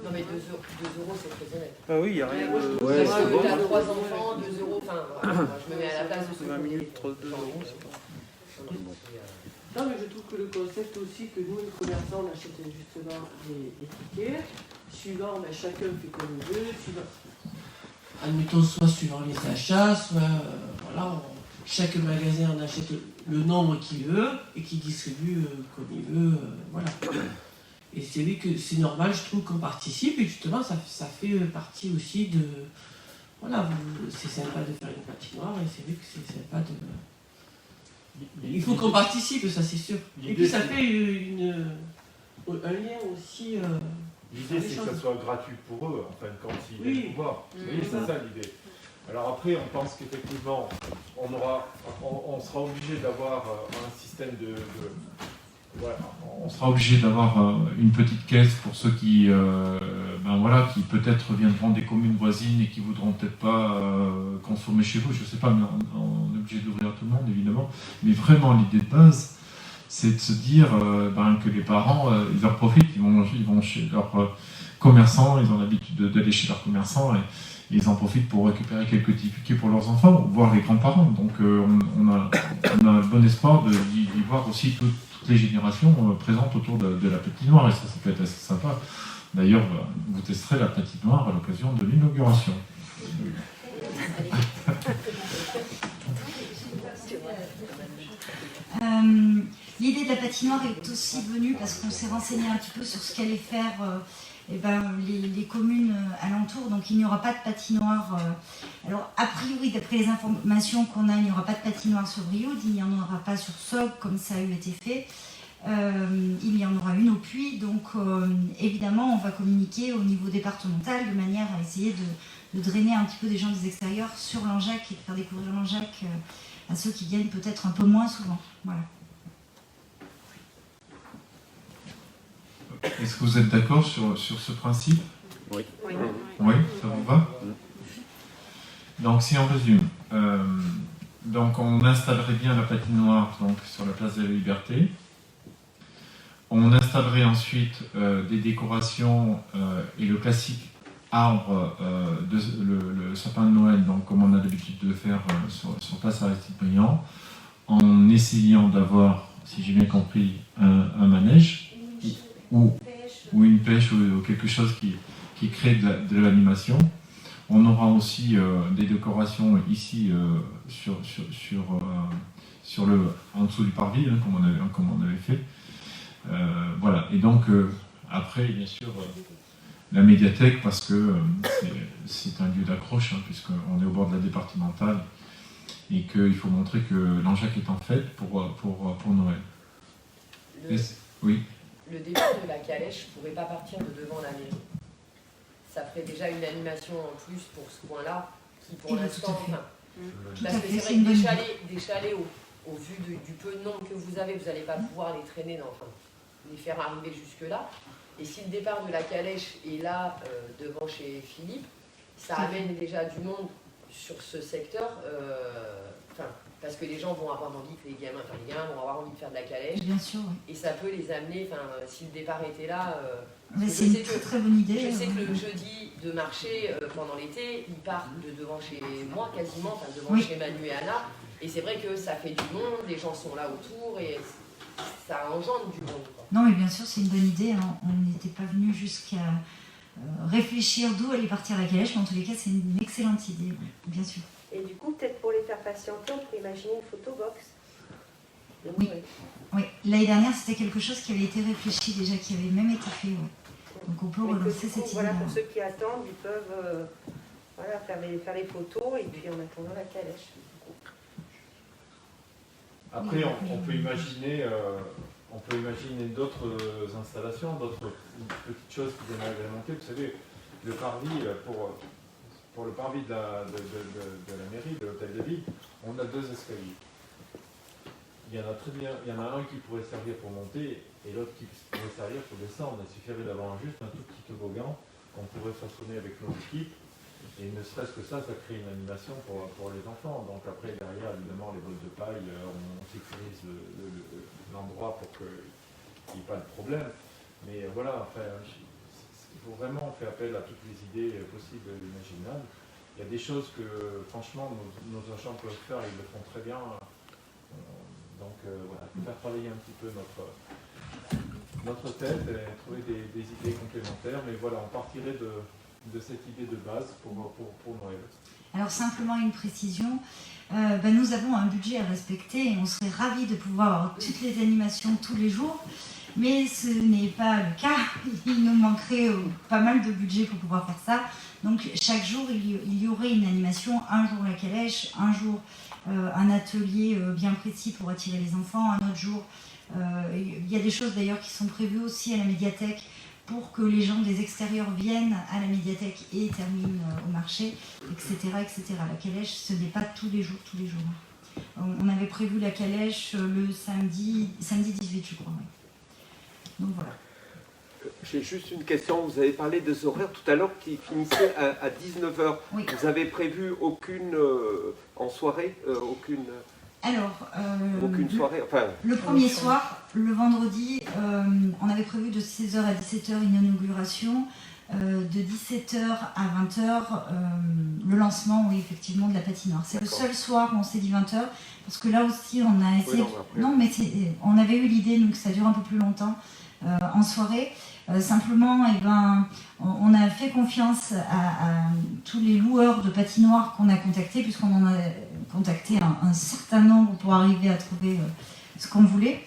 Non, mais 2 €, c'est très honnête. Ah oui, il n'y a rien. Moi, je trouve que t'as 3 enfants, 2 €, enfin, voilà, je me mets à la place de ce 20 minutes, 2 €, c'est pas. Non, mais je trouve que le concept aussi, que nous, les commerçants, on achète justement des tickets, suivant, chacun fait comme il veut, admettons, soit suivant les achats, soit, voilà, chaque magasin en achète le nombre qu'il veut et qui distribue comme il veut, voilà. Et c'est vrai que c'est normal, je trouve, qu'on participe, et justement, ça fait partie aussi de... Voilà, c'est sympa de faire une patinoire, et c'est vrai que c'est sympa de... Il faut qu'on participe, ça c'est sûr. Et puis ça fait un lien aussi... L'idée c'est que ça soit gratuit pour eux, enfin, quand ils viennent nous voir. Vous voyez, c'est ça l'idée. Alors après, on pense qu'effectivement, on sera obligé d'avoir un système on sera obligé d'avoir une petite caisse pour ceux qui qui peut-être viendront des communes voisines et qui voudront peut-être pas consommer chez vous, je sais pas, mais on est obligé d'ouvrir à tout le monde évidemment. Mais vraiment l'idée de base, c'est de se dire que les parents, ils en profitent, ils vont chez leurs commerçants, ils ont l'habitude d'aller chez leurs commerçants ils en profitent pour récupérer quelques tickets pour leurs enfants, voire les grands-parents. Donc on a bon espoir d'y voir aussi toutes les générations présentes autour de la patinoire, et ça peut être assez sympa. D'ailleurs, vous testerez la patinoire à l'occasion de l'inauguration. L'idée de la patinoire est aussi venue parce qu'on s'est renseigné un petit peu sur ce qu'allaient faire les communes alentours. Donc il n'y aura pas de patinoire. Alors a priori, d'après les informations qu'on a, il n'y aura pas de patinoire sur Brioude, il n'y en aura pas sur Sogg comme ça a eu été fait. Il y en aura une au Puy. Donc évidemment, on va communiquer au niveau départemental de manière à essayer de drainer un petit peu des gens des extérieurs sur Langeac et de faire découvrir Langeac à ceux qui viennent peut-être un peu moins souvent. Voilà. Est-ce que vous êtes d'accord sur ce principe? Oui. Oui, ça vous va? Donc si on résume, donc on installerait bien la patinoire donc, sur la place de la Liberté. On installerait ensuite des décorations et le classique arbre, le sapin de Noël, donc comme on a l'habitude de faire sur place Aristide-Briand, en essayant d'avoir, si j'ai bien compris, un manège ou une pêche ou quelque chose qui crée de l'animation. On aura aussi des décorations ici en dessous du parvis, hein, comme on avait fait. Voilà, et donc après, bien sûr, la médiathèque, parce que c'est un lieu d'accroche, hein, puisqu'on est au bord de la départementale, et qu'il faut montrer que Langeac est en fête pour Noël. Oui. Le départ de la calèche ne pourrait pas partir de devant la mairie. Ça ferait déjà une animation en plus pour ce coin-là, qui pour l'instant... Parce que c'est vrai que des chalets au vu du peu de nombre que vous n'allez pas pouvoir les traîner, les faire arriver jusque-là. Et si le départ de la calèche est là, devant chez Philippe, ça amène déjà du monde sur ce secteur, parce que les gens vont avoir envie que les gamins vont avoir envie de faire de la calèche. Bien sûr, oui. Et ça peut les amener, si le départ était là... c'est une très bonne idée. Je sais que le jeudi de marché, pendant l'été, ils partent de devant chez moi, quasiment, devant chez Manu et Anna. Et c'est vrai que ça fait du monde, les gens sont là autour, et ça engendre du monde. Quoi. Non, mais bien sûr, c'est une bonne idée. Hein. On n'était pas venu jusqu'à réfléchir d'où aller partir à la calèche, mais en tous les cas, c'est une excellente idée, bien sûr. Et du coup, peut-être pour les faire patienter, on peut imaginer une photobox. Oui. Oui. L'année dernière, c'était quelque chose qui avait été réfléchi déjà, qui avait même été fait. Ouais. Donc on peut relancer cette idée. Voilà, pour ceux qui attendent, ils peuvent faire les photos et puis en attendant la calèche. Après, on peut imaginer d'autres installations, d'autres petites choses qui viennent agrémenter. Vous savez, le parvis, pour le parvis de la mairie, de l'hôtel de ville, on a 2 escaliers. Il y en a un qui pourrait servir pour monter et l'autre qui pourrait servir pour descendre. Il suffirait d'avoir juste un tout petit toboggan qu'on pourrait façonner avec nos équipes. Et ne serait-ce que ça crée une animation pour les enfants. Donc après, derrière, évidemment, les bottes de paille, on sécurise l'endroit pour qu'il n'y ait pas de problème. Mais voilà, il faut vraiment faire appel à toutes les idées possibles et imaginables. Il y a des choses que, franchement, nos agents peuvent faire, ils le font très bien. Donc voilà, faire travailler un petit peu notre tête et trouver des idées complémentaires. Mais voilà, on partirait de cette idée de base pour Noël. Alors simplement une précision, nous avons un budget à respecter et on serait ravis de pouvoir avoir toutes les animations tous les jours, mais ce n'est pas le cas. Il nous manquerait pas mal de budget pour pouvoir faire ça. Donc chaque jour il y aurait une animation, un jour la calèche, un jour un atelier bien précis pour attirer les enfants, un autre jour il y a des choses d'ailleurs qui sont prévues aussi à la médiathèque pour que les gens des extérieurs viennent à la médiathèque et terminent au marché, etc., etc. La calèche, ce n'est pas tous les jours. On avait prévu la calèche le samedi 18, je crois. Oui. Donc voilà. J'ai juste une question. Vous avez parlé des horaires tout à l'heure qui finissaient à 19h. Oui. Vous avez prévu aucune en soirée aucune... Alors, aucune soirée, enfin... Le premier soir, le vendredi, on avait prévu de 16h à 17h une inauguration. de 17h à 20h, le lancement, oui, effectivement, de la patinoire. C'est le seul soir où on s'est dit 20h, parce que là aussi, on a essayé... Non, mais on avait eu l'idée, donc ça dure un peu plus longtemps, en soirée. Simplement, on a fait confiance à tous les loueurs de patinoires qu'on a contactés, puisqu'on en a contacté un certain nombre pour arriver à trouver ce qu'on voulait,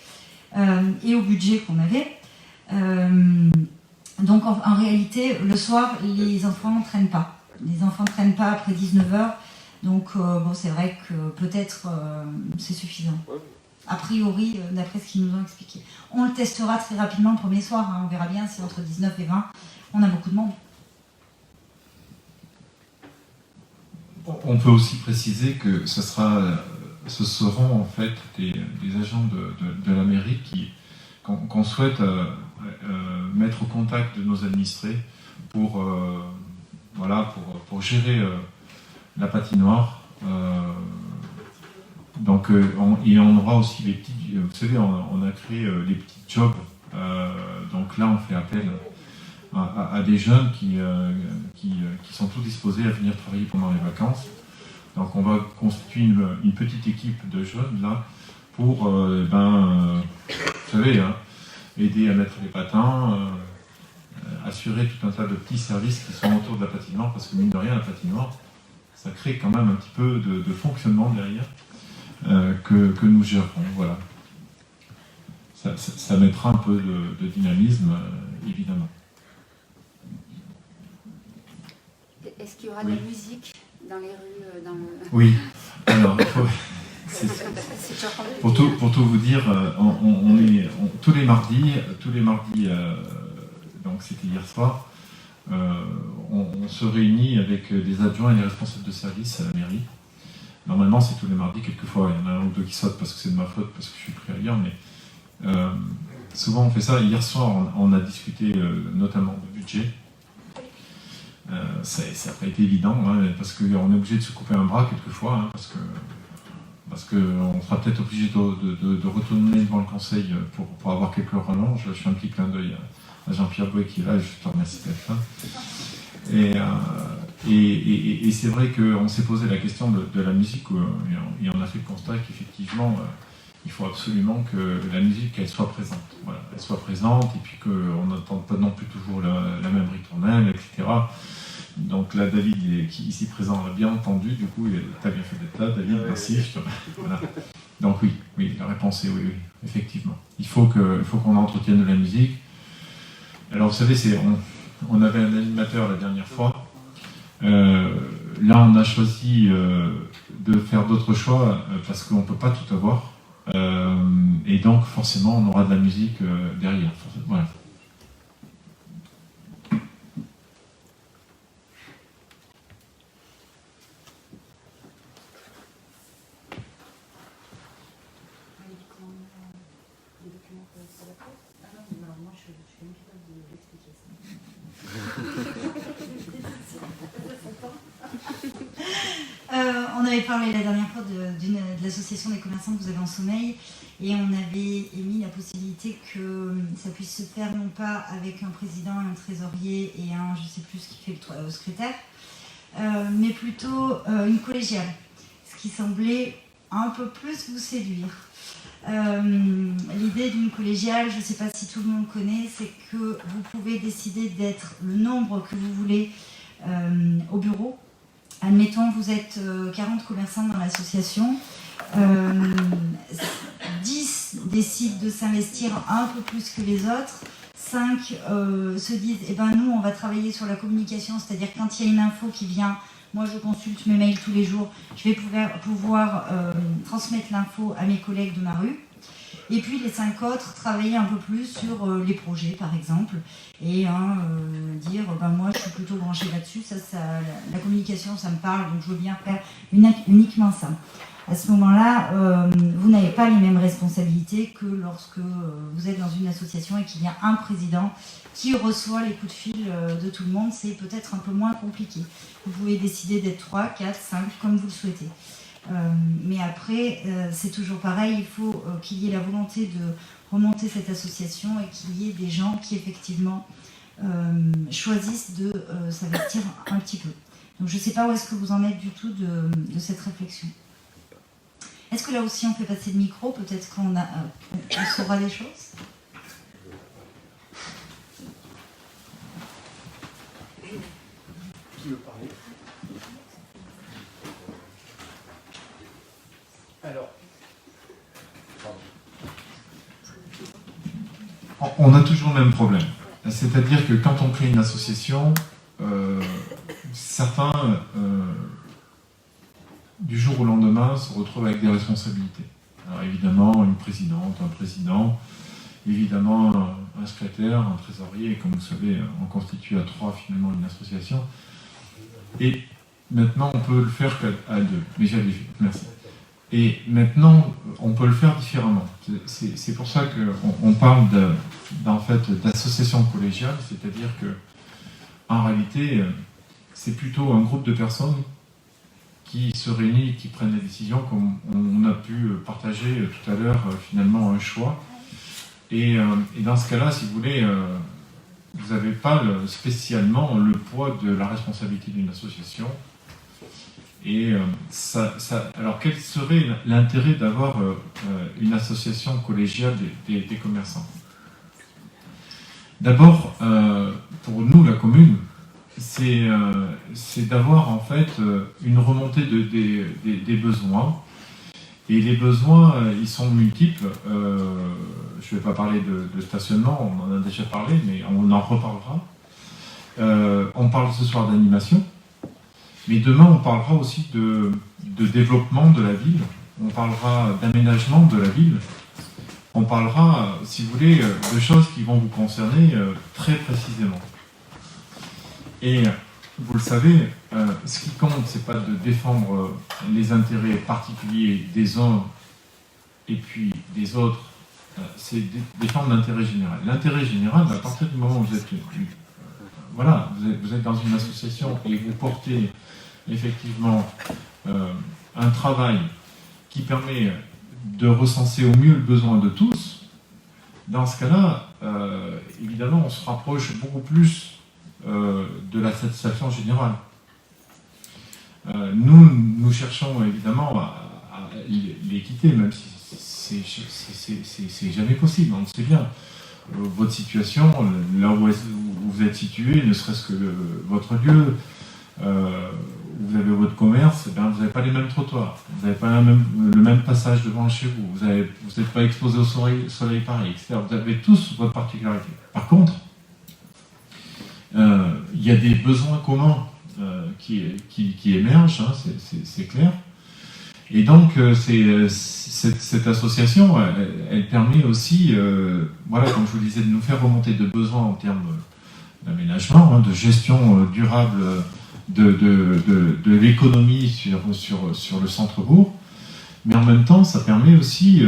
et au budget qu'on avait. Donc en réalité, le soir, les enfants ne traînent pas. Les enfants ne traînent pas après 19h, donc bon, c'est vrai que peut-être c'est suffisant. A priori, d'après ce qu'ils nous ont expliqué. On le testera très rapidement le premier soir, hein, on verra bien si entre 19 et 20, on a beaucoup de monde. On peut aussi préciser que ce seront en fait des agents de la mairie qu'on souhaite mettre au contact de nos administrés pour gérer la patinoire. Donc, on aura aussi les petits, vous savez, on a créé les petits jobs. Donc là, on fait appel à des jeunes qui sont tous disposés à venir travailler pendant les vacances. Donc on va constituer une petite équipe de jeunes là pour, vous savez, hein, aider à mettre les patins, assurer tout un tas de petits services qui sont autour de la patinoire, parce que mine de rien, la patinoire, ça crée quand même un petit peu de fonctionnement derrière. Que nous gérons, voilà. Ça mettra un peu de dynamisme, évidemment. Est-ce qu'il y aura de la musique dans les rues Oui, alors, pour tout vous dire, tous les mardis, donc c'était hier soir, on se réunit avec des adjoints et des responsables de service à la mairie. Normalement, c'est tous les mardis, quelquefois, il y en a un ou deux qui sautent parce que c'est de ma faute, parce que je suis pris ailleurs, mais souvent on fait ça. Hier soir, on a discuté notamment de budget. Ça n'a pas été évident, hein, parce qu'on est obligé de se couper un bras quelquefois, hein, parce qu'on sera peut-être obligé de retourner devant le conseil pour avoir quelques rallonges. Je fais un petit clin d'œil à Jean-Pierre Bouet qui est là, je te remercie d'être là. Et c'est vrai qu'on s'est posé la question de la musique et on a fait le constat qu'effectivement, il faut absolument que la musique elle soit présente. Voilà, elle soit présente et puis qu'on n'entende pas non plus toujours la même ritournelle, etc. Donc là, David, qui est ici présent, l'a bien entendu, du coup, tu as bien fait d'être là, David, merci. Voilà. Donc oui, la réponse est oui, effectivement. Il faut qu'on entretienne de la musique. Alors vous savez, on avait un animateur la dernière fois. Là, on a choisi de faire d'autres choix parce qu'on ne peut pas tout avoir. Et donc, forcément, on aura de la musique derrière. Voilà. On avait parlé la dernière fois de l'association des commerçants que vous avez en sommeil et on avait émis la possibilité que ça puisse se faire non pas avec un président, un trésorier et un, je ne sais plus ce qui fait le secrétaire, mais plutôt une collégiale, ce qui semblait un peu plus vous séduire. L'idée d'une collégiale, je ne sais pas si tout le monde connaît, c'est que vous pouvez décider d'être le nombre que vous voulez au bureau. Admettons, vous êtes 40 commerçants dans l'association, 10 décident de s'investir un peu plus que les autres, 5 se disent, eh ben nous on va travailler sur la communication, c'est-à-dire quand il y a une info qui vient, moi je consulte mes mails tous les jours, je vais pouvoir transmettre l'info à mes collègues de ma rue. Et puis les 5 autres travailler un peu plus sur les projets par exemple et dire ben moi je suis plutôt branchée là-dessus, la communication ça me parle donc je veux bien faire uniquement ça. À ce moment-là, vous n'avez pas les mêmes responsabilités que lorsque vous êtes dans une association et qu'il y a un président qui reçoit les coups de fil de tout le monde, c'est peut-être un peu moins compliqué. Vous pouvez décider d'être 3, 4, 5 comme vous le souhaitez. Mais après, c'est toujours pareil, il faut qu'il y ait la volonté de remonter cette association et qu'il y ait des gens qui effectivement choisissent de s'avertir un petit peu. Donc je ne sais pas où est-ce que vous en êtes du tout de cette réflexion. Est-ce que là aussi on fait passer le micro? Peut-être qu'on saura des choses. Qui veut parler? Alors, on a toujours le même problème. C'est-à-dire que quand on crée une association, certains, du jour au lendemain, se retrouvent avec des responsabilités. Alors évidemment, une présidente, un président, évidemment un secrétaire, un trésorier, et comme vous savez, on constitue à 3 finalement une association. Et maintenant, on peut le faire qu'à 2. Mais j'avais vu, merci. Et maintenant, on peut le faire différemment. C'est pour ça qu'on parle en fait, d'association collégiale, c'est-à-dire que en réalité, c'est plutôt un groupe de personnes qui se réunissent, qui prennent des décisions, comme on a pu partager tout à l'heure, finalement, un choix. Et dans ce cas-là, si vous voulez, vous n'avez pas spécialement le poids de la responsabilité d'une association. Et alors, quel serait l'intérêt d'avoir une association collégiale des commerçants? D'abord, pour nous, la commune, c'est d'avoir en fait une remontée des besoins. Et les besoins, ils sont multiples. Je ne vais pas parler de stationnement, on en a déjà parlé, mais on en reparlera. On parle ce soir d'animation. Mais demain, on parlera aussi de développement de la ville, on parlera d'aménagement de la ville, on parlera, si vous voulez, de choses qui vont vous concerner très précisément. Et vous le savez, ce qui compte, c'est pas de défendre les intérêts particuliers des uns et puis des autres, c'est défendre l'intérêt général. L'intérêt général, à partir du moment où vous êtes... voilà, vous êtes dans une association et vous portez effectivement un travail qui permet de recenser au mieux le besoin de tous. Dans ce cas-là, évidemment, on se rapproche beaucoup plus de la satisfaction générale. Nous cherchons évidemment à l'équité, même si c'est jamais possible, on le sait bien. Votre situation, là où vous êtes situé, ne serait-ce que votre lieu, vous avez votre commerce, ben vous n'avez pas les mêmes trottoirs, vous n'avez pas le même passage devant chez vous, vous n'êtes pas exposé au soleil pareil, etc. Vous avez tous votre particularité. Par contre, il y a des besoins communs qui émergent, hein, c'est clair. Et donc, cette association, elle permet aussi, voilà, comme je vous le disais, de nous faire remonter de besoins en termes d'aménagement, hein, de gestion durable de l'économie sur le centre-bourg. Mais en même temps, ça permet aussi,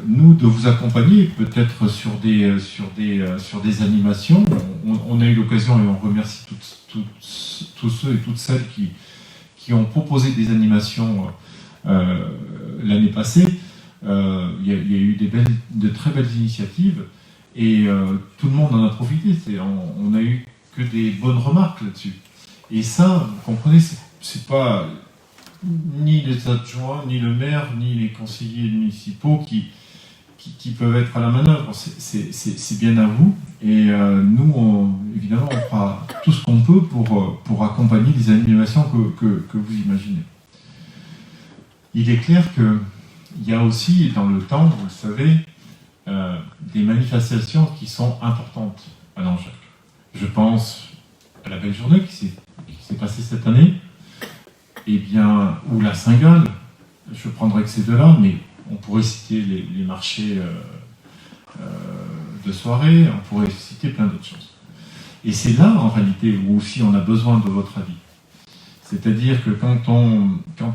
nous, de vous accompagner, peut-être sur des animations. On a eu l'occasion, et on remercie tous ceux et toutes celles qui ont proposé des animations l'année passée. Il y a eu de très belles initiatives et tout le monde en a profité. On a eu que des bonnes remarques là-dessus. Et ça, vous comprenez, c'est pas ni les adjoints, ni le maire, ni les conseillers municipaux qui peuvent être à la manœuvre. C'est bien à vous. Et nous, évidemment, on fera tout ce qu'on peut pour accompagner les animations que vous imaginez. Il est clair qu'il y a aussi, dans le temps, vous le savez, des manifestations qui sont importantes à Langeac. Je pense à la belle journée qui s'est passée cette année, et bien, ou la Saint-Gall, je prendrai que ces deux-là, mais on pourrait citer les marchés de soirée, on pourrait citer plein d'autres choses. Et c'est là, en réalité, où aussi on a besoin de votre avis. C'est-à-dire que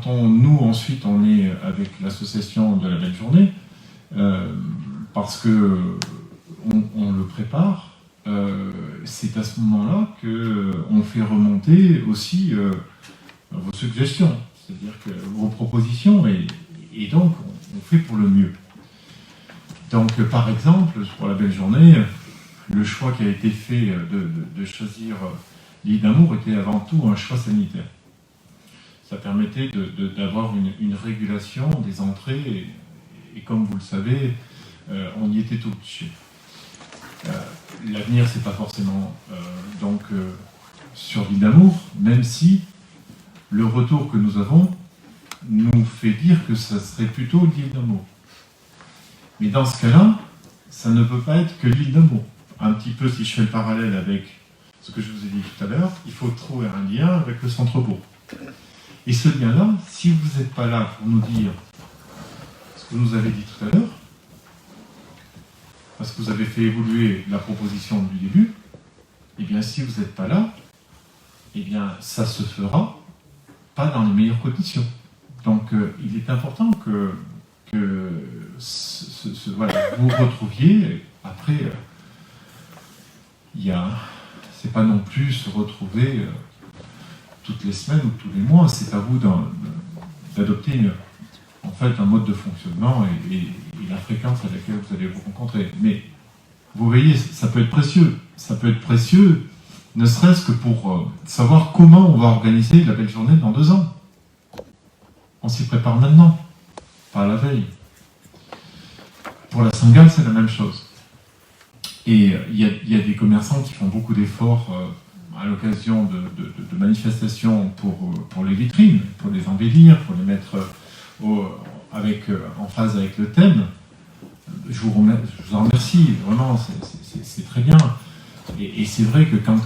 nous, ensuite, on est avec l'association de la belle journée, parce que on le prépare, c'est à ce moment-là qu'on fait remonter aussi vos suggestions, c'est-à-dire que vos propositions, et donc on fait pour le mieux. Donc, par exemple, pour la belle journée, le choix qui a été fait de choisir l'île d'Amour était avant tout un choix sanitaire. Ça permettait d'avoir une régulation des entrées, et comme vous le savez, on y était obligé. L'avenir, c'est pas forcément sur l'île d'Amour, même si le retour que nous avons nous fait dire que ça serait plutôt l'île d'Amour. Mais dans ce cas-là, ça ne peut pas être que l'île d'Amour. Un petit peu, si je fais le parallèle avec ce que je vous ai dit tout à l'heure, il faut trouver un lien avec le centre-bourg. Et ce lien-là, si vous n'êtes pas là pour nous dire ce que vous avez dit tout à l'heure, parce que vous avez fait évoluer la proposition du début, eh bien, si vous n'êtes pas là, eh bien, ça se fera pas dans les meilleures conditions. Donc, il est important que voilà, vous retrouviez. Après, c'est pas non plus se retrouver toutes les semaines ou tous les mois. C'est à vous d'adopter un mode de fonctionnement et la fréquence à laquelle vous allez vous rencontrer. Mais vous voyez, ça peut être précieux. Ça peut être précieux, ne serait-ce que pour savoir comment on va organiser la belle journée dans 2 ans. On s'y prépare maintenant, pas à la veille. Pour la Saint-Gall, c'est la même chose. Et il y a des commerçants qui font beaucoup d'efforts à l'occasion de manifestations pour les vitrines, pour les embellir, pour les mettre en phase avec le thème. Je vous en remercie, vraiment, c'est très bien. Et c'est vrai que quand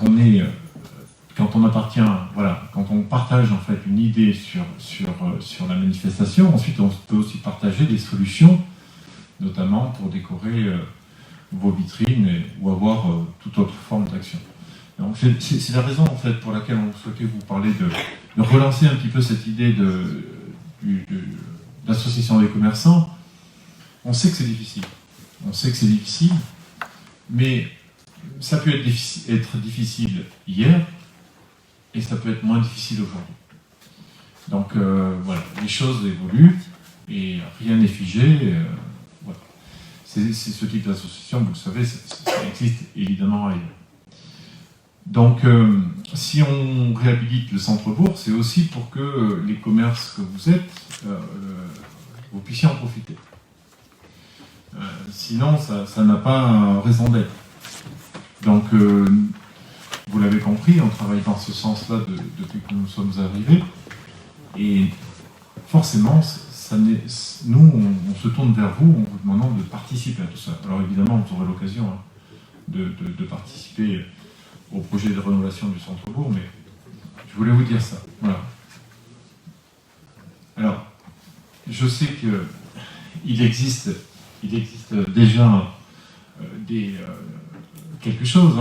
on appartient, voilà, quand on partage en fait une idée sur la manifestation, ensuite on peut aussi partager des solutions, notamment pour décorer vos vitrines ou avoir toute autre forme d'action. Donc c'est la raison en fait pour laquelle on souhaitait vous parler de relancer un petit peu cette idée d'association des commerçants. On sait que c'est difficile. On sait que c'est difficile, mais ça peut être difficile hier et ça peut être moins difficile aujourd'hui. Donc voilà, les choses évoluent et rien n'est figé. Voilà. C'est ce type d'association, vous le savez, ça existe évidemment ailleurs. Donc si on réhabilite le centre-bourg, c'est aussi pour que les commerces que vous êtes, vous puissiez en profiter. Sinon, ça n'a pas raison d'être. Donc, vous l'avez compris, on travaille dans ce sens-là depuis que nous sommes arrivés. Et forcément, nous, on se tourne vers vous en vous demandant de participer à tout ça. Alors évidemment, vous aurez l'occasion de participer au projet de rénovation du centre-bourg, mais je voulais vous dire ça. Voilà. Alors, je sais qu'il existe déjà quelque chose,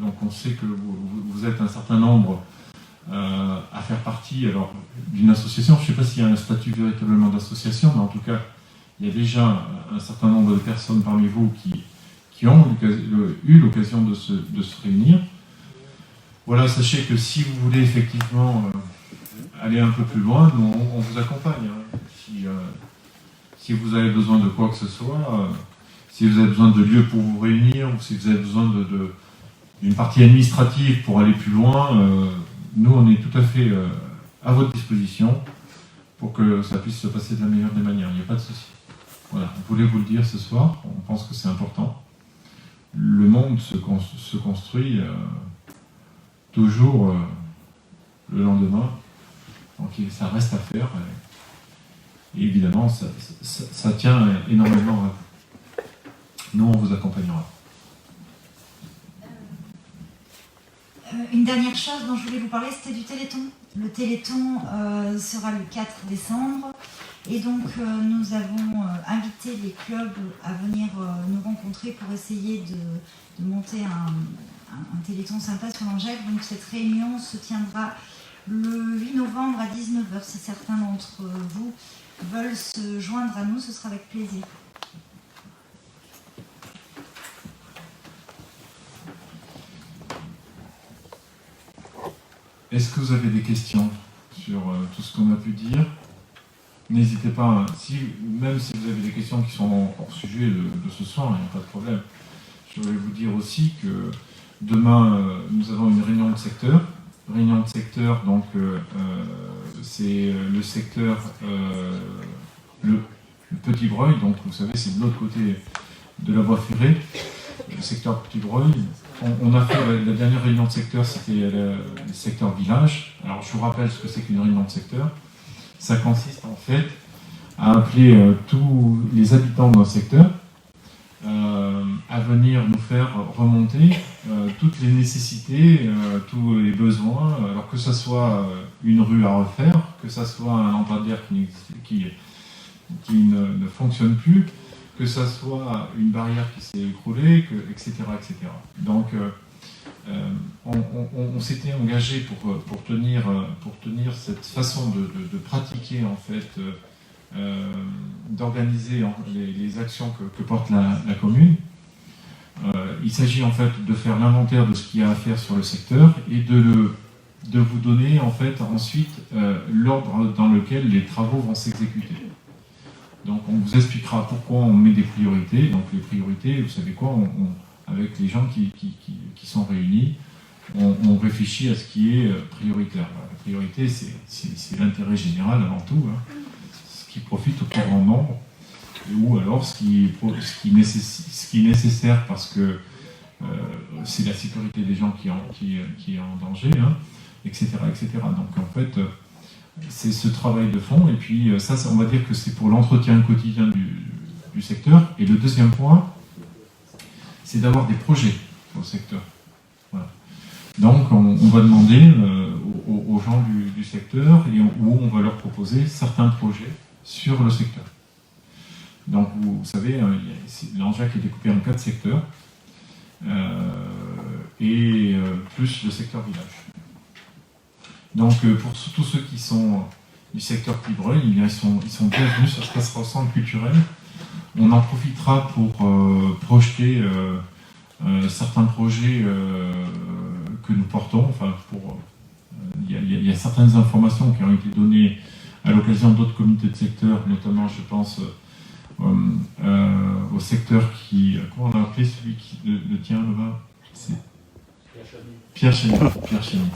donc on sait que vous êtes un certain nombre à faire partie d'une association. Je ne sais pas s'il y a un statut véritablement d'association, mais en tout cas, il y a déjà un certain nombre de personnes parmi vous qui ont eu l'occasion de se réunir. Voilà, sachez que si vous voulez effectivement aller un peu plus loin, nous, on vous accompagne. Si vous avez besoin de quoi que ce soit, si vous avez besoin de lieux pour vous réunir, ou si vous avez besoin d'une partie administrative pour aller plus loin, nous, on est tout à fait à votre disposition pour que ça puisse se passer de la meilleure des manières. Il n'y a pas de souci. Voilà, on voulait vous le dire ce soir, on pense que c'est important. Le monde se construit toujours le lendemain, donc ça reste à faire. Et évidemment, ça tient énormément à vous. Nous, on vous accompagnera. Une dernière chose dont je voulais vous parler, c'était du Téléthon. Le Téléthon sera le 4 décembre. Et donc, nous avons invité les clubs à venir nous rencontrer pour essayer de monter un Téléthon sympa sur l'Angèle. Donc, cette réunion se tiendra le 8 novembre à 19h. Si certains d'entre vous veulent se joindre à nous, ce sera avec plaisir. Est-ce que vous avez des questions sur tout ce qu'on a pu dire? N'hésitez pas, même si vous avez des questions qui sont hors sujet de ce soir, il n'y a pas de problème. je voulais vous dire aussi que demain, nous avons une réunion de secteur. Réunion de secteur, donc c'est le secteur, le Petit Breuil, donc vous savez, c'est de l'autre côté de la voie ferrée, le secteur Petit Breuil. On a fait la dernière réunion de secteur, c'était le secteur village. Alors je vous rappelle ce que c'est qu'une réunion de secteur. Ça consiste en fait à appeler tous les habitants d'un secteur à venir nous faire remonter toutes les nécessités, tous les besoins, alors que ce soit une rue à refaire, que ce soit un lampadaire qui ne fonctionne plus, que ce soit une barrière qui s'est écroulée, etc., etc. Donc on s'était engagé pour tenir cette façon de pratiquer en fait, d'organiser les actions que porte la commune. Il s'agit en fait de faire l'inventaire de ce qu'il y a à faire sur le secteur et de vous donner en fait ensuite l'ordre dans lequel les travaux vont s'exécuter. Donc on vous expliquera pourquoi on met des priorités. Donc les priorités, vous savez quoi, avec les gens qui sont réunis, on réfléchit à ce qui est prioritaire. La priorité, c'est l'intérêt général avant tout, hein, ce qui profite au plus grand nombre, ou alors ce qui est nécessaire parce que c'est la sécurité des gens qui est en danger, hein, etc., etc. Donc en fait, c'est ce travail de fond, et puis ça on va dire que c'est pour l'entretien quotidien du secteur. Et le deuxième point, c'est d'avoir des projets pour le secteur. Voilà. Donc on va demander aux gens du secteur, où on va leur proposer certains projets sur le secteur. Donc vous savez, l'Angeac est découpé en 4 secteurs, et plus le secteur village. Donc pour tous ceux qui sont du secteur Petit Breuil, ils sont bienvenus sur ce centre culturel. On en profitera pour projeter certains projets que nous portons. Enfin, il y a certaines informations qui ont été données à l'occasion d'autres comités de secteur, notamment je pense au secteur qui... Comment on a appelé celui qui le tient là-bas? Pierre Chany. Pierre Chany.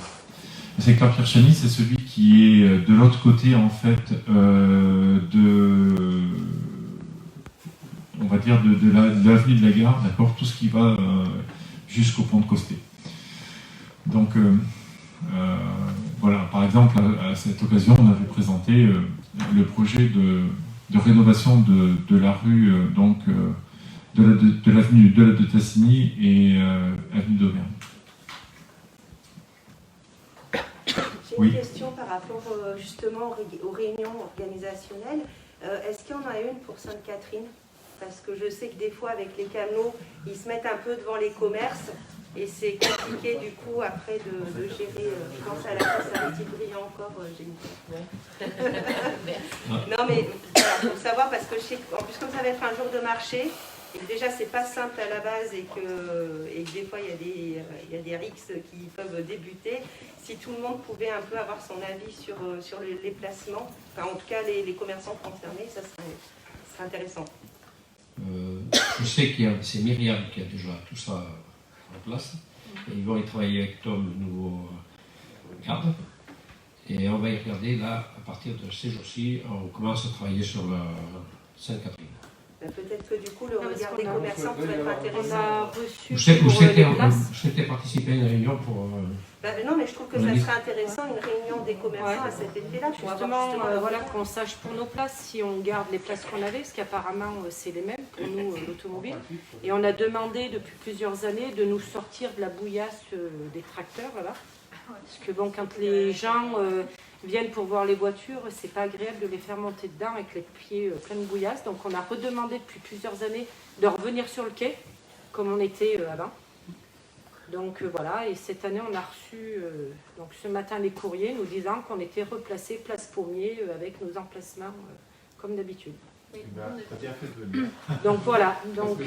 Le secteur Pierre Chany, c'est celui qui est de l'autre côté, en fait, on va dire de l'avenue de la Gare, d'accord, tout ce qui va jusqu'au pont de Costé. Donc, voilà, par exemple, à cette occasion, on avait présenté le projet de rénovation de la rue, donc, de l'avenue de Tassigny et avenue d'Auvergne. J'ai une question par rapport justement aux réunions organisationnelles. Est-ce qu'il y en a une pour Sainte-Catherine? Parce que je sais que des fois avec les camions, ils se mettent un peu devant les commerces et c'est compliqué du coup après de gérer. Je pense à la place Aristide Briand encore, j'ai une... Non mais voilà, faut savoir parce que je sais qu'en plus comme ça va être un jour de marché, et que déjà c'est pas simple à la base et que des fois il y a des rixes qui peuvent débuter. Si tout le monde pouvait un peu avoir son avis sur les placements, enfin en tout cas les commerçants concernés, ça serait intéressant. Je sais que c'est Myriam qui a déjà tout ça en place. Et ils vont y travailler avec Tom, le nouveau garde. Et on va y regarder là, à partir de ces jours-ci, on commence à travailler sur la Sainte-Catherine. Peut-être que du coup le regard des commerçants peut être intéressant. On a reçu souhaitais participer à une réunion pour... non mais je trouve que ça serait intéressant une réunion des commerçants à cet effet-là. Justement, voilà, qu'on sache pour nos places si on garde les places qu'on avait, parce qu'apparemment c'est les mêmes pour nous, l'automobile. Et on a demandé depuis plusieurs années de nous sortir de la bouillasse des tracteurs, voilà. Parce que bon, quand les gens viennent pour voir les voitures, c'est pas agréable de les faire monter dedans avec les pieds pleins de bouillasse. Donc on a redemandé depuis plusieurs années de revenir sur le quai, comme on était avant. Donc voilà, et cette année on a reçu donc ce matin les courriers nous disant qu'on était replacé place Pommier avec nos emplacements comme d'habitude. Oui. T'as bien fait de venir. Donc voilà, donc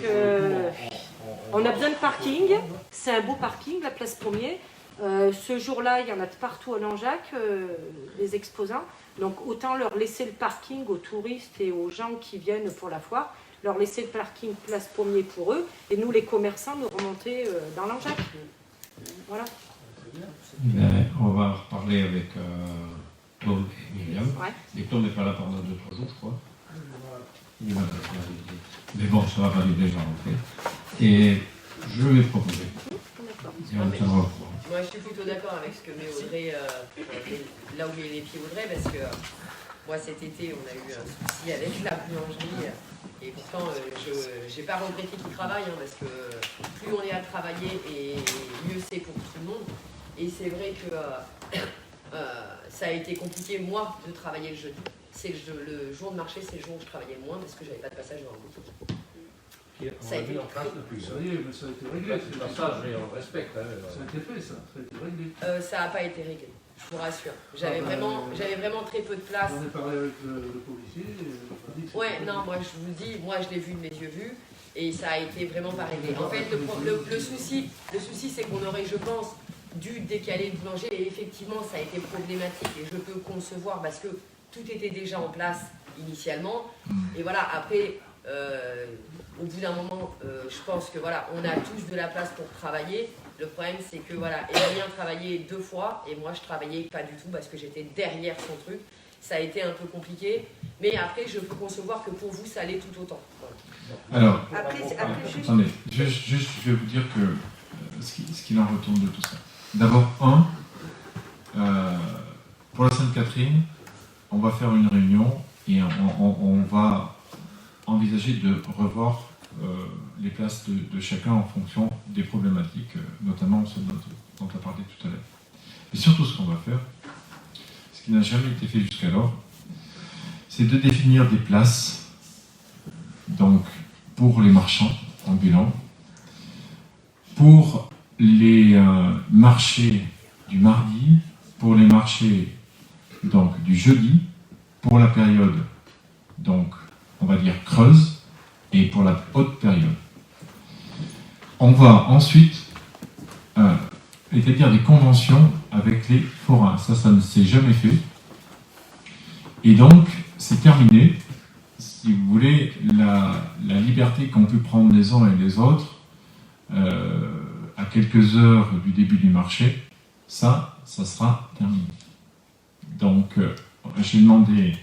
on a besoin de parking, c'est un beau parking, la place Pommier. Ce jour-là, il y en a de partout à Langeac, les exposants. Donc autant leur laisser le parking aux touristes et aux gens qui viennent pour la foire, leur laisser le parking place Pommier pour eux, et nous les commerçants nous remonter dans l'Angeac. Voilà. Ben, on va reparler avec Tom et Myriam. Ouais. Et Tom n'est pas là pendant 2-3 jours, je crois. Mais bon, ça va pas lui déjà rentrer. Et je vais proposer. Et on tiendra au courant. Moi, je suis plutôt d'accord avec ce que met Audrey, là où met les pieds Audrey, parce que moi, cet été, on a eu un souci avec la boulangerie. Et pourtant, je n'ai pas regretté qu'il travaille, hein, parce que plus on est à travailler, et mieux c'est pour tout le monde. Et c'est vrai que ça a été compliqué, moi, de travailler le jeudi. Le jour de marché, c'est le jour où je travaillais le moins, parce que je n'avais pas de passage dans la boutique. Ça a été en place depuis ça. Oui, mais ça a été réglé. C'est pas ça, on respecte. Hein, ça a été fait, ça. Ça a été réglé. Ça n'a pas été réglé, je vous rassure. J'avais vraiment très peu de place. On a parlé avec le policier. Ouais, non, moi je vous dis, moi je l'ai vu de mes yeux vus, et ça a été vraiment pas réglé. En fait, le souci c'est qu'on aurait, je pense, dû décaler le boulanger, et effectivement, ça a été problématique, et je peux concevoir, parce que tout était déjà en place initialement, et voilà, après... au bout d'un moment, je pense que voilà, on a tous de la place pour travailler. Le problème, c'est que voilà, Emilien travaillait 2 fois et moi, je travaillais pas du tout parce que j'étais derrière son truc. Ça a été un peu compliqué, mais après, je peux concevoir que pour vous, ça allait tout autant. Voilà. Alors, après, attendez, juste, je vais vous dire que ce qu'il en retourne de tout ça. D'abord, pour la Sainte-Catherine, on va faire une réunion et on va envisager de revoir les places de chacun en fonction des problématiques, notamment celles dont on a parlé tout à l'heure. Et surtout, ce qu'on va faire, ce qui n'a jamais été fait jusqu'alors, c'est de définir des places donc, pour les marchands ambulants, pour les marchés du mardi, pour les marchés donc, du jeudi, pour la période donc, on va dire creuse, et pour la haute période. On va ensuite établir des conventions avec les forains. Ça ne s'est jamais fait. Et donc, c'est terminé. Si vous voulez, la liberté qu'ont pu prendre les uns et les autres, à quelques heures du début du marché, ça sera terminé. Donc, j'ai demandé...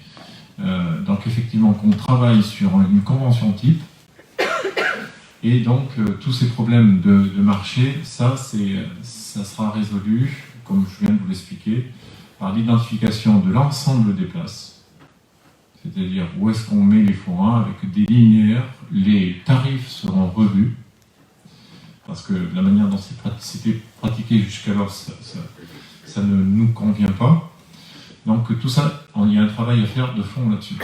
donc effectivement qu'on travaille sur une convention type et donc tous ces problèmes de marché, ça sera résolu, comme je viens de vous l'expliquer, par l'identification de l'ensemble des places, c'est-à-dire où est-ce qu'on met les forains avec des linéaires, les tarifs seront revus, parce que la manière dont c'était pratiqué jusqu'alors, ça ne nous convient pas. Donc tout ça, il y a un travail à faire de fond là-dessus.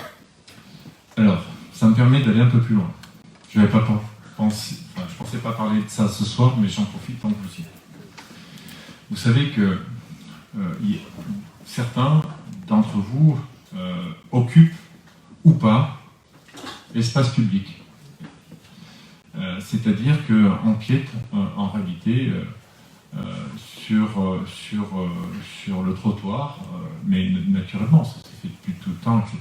Alors, ça me permet d'aller un peu plus loin. Je ne pensais pas parler de ça ce soir, mais j'en profite tant que vous y êtes. Vous savez que certains d'entre vous occupent ou pas l'espace public. C'est-à-dire qu'empiètent en réalité sur le trottoir, mais naturellement, ça s'est fait depuis tout le temps, etc.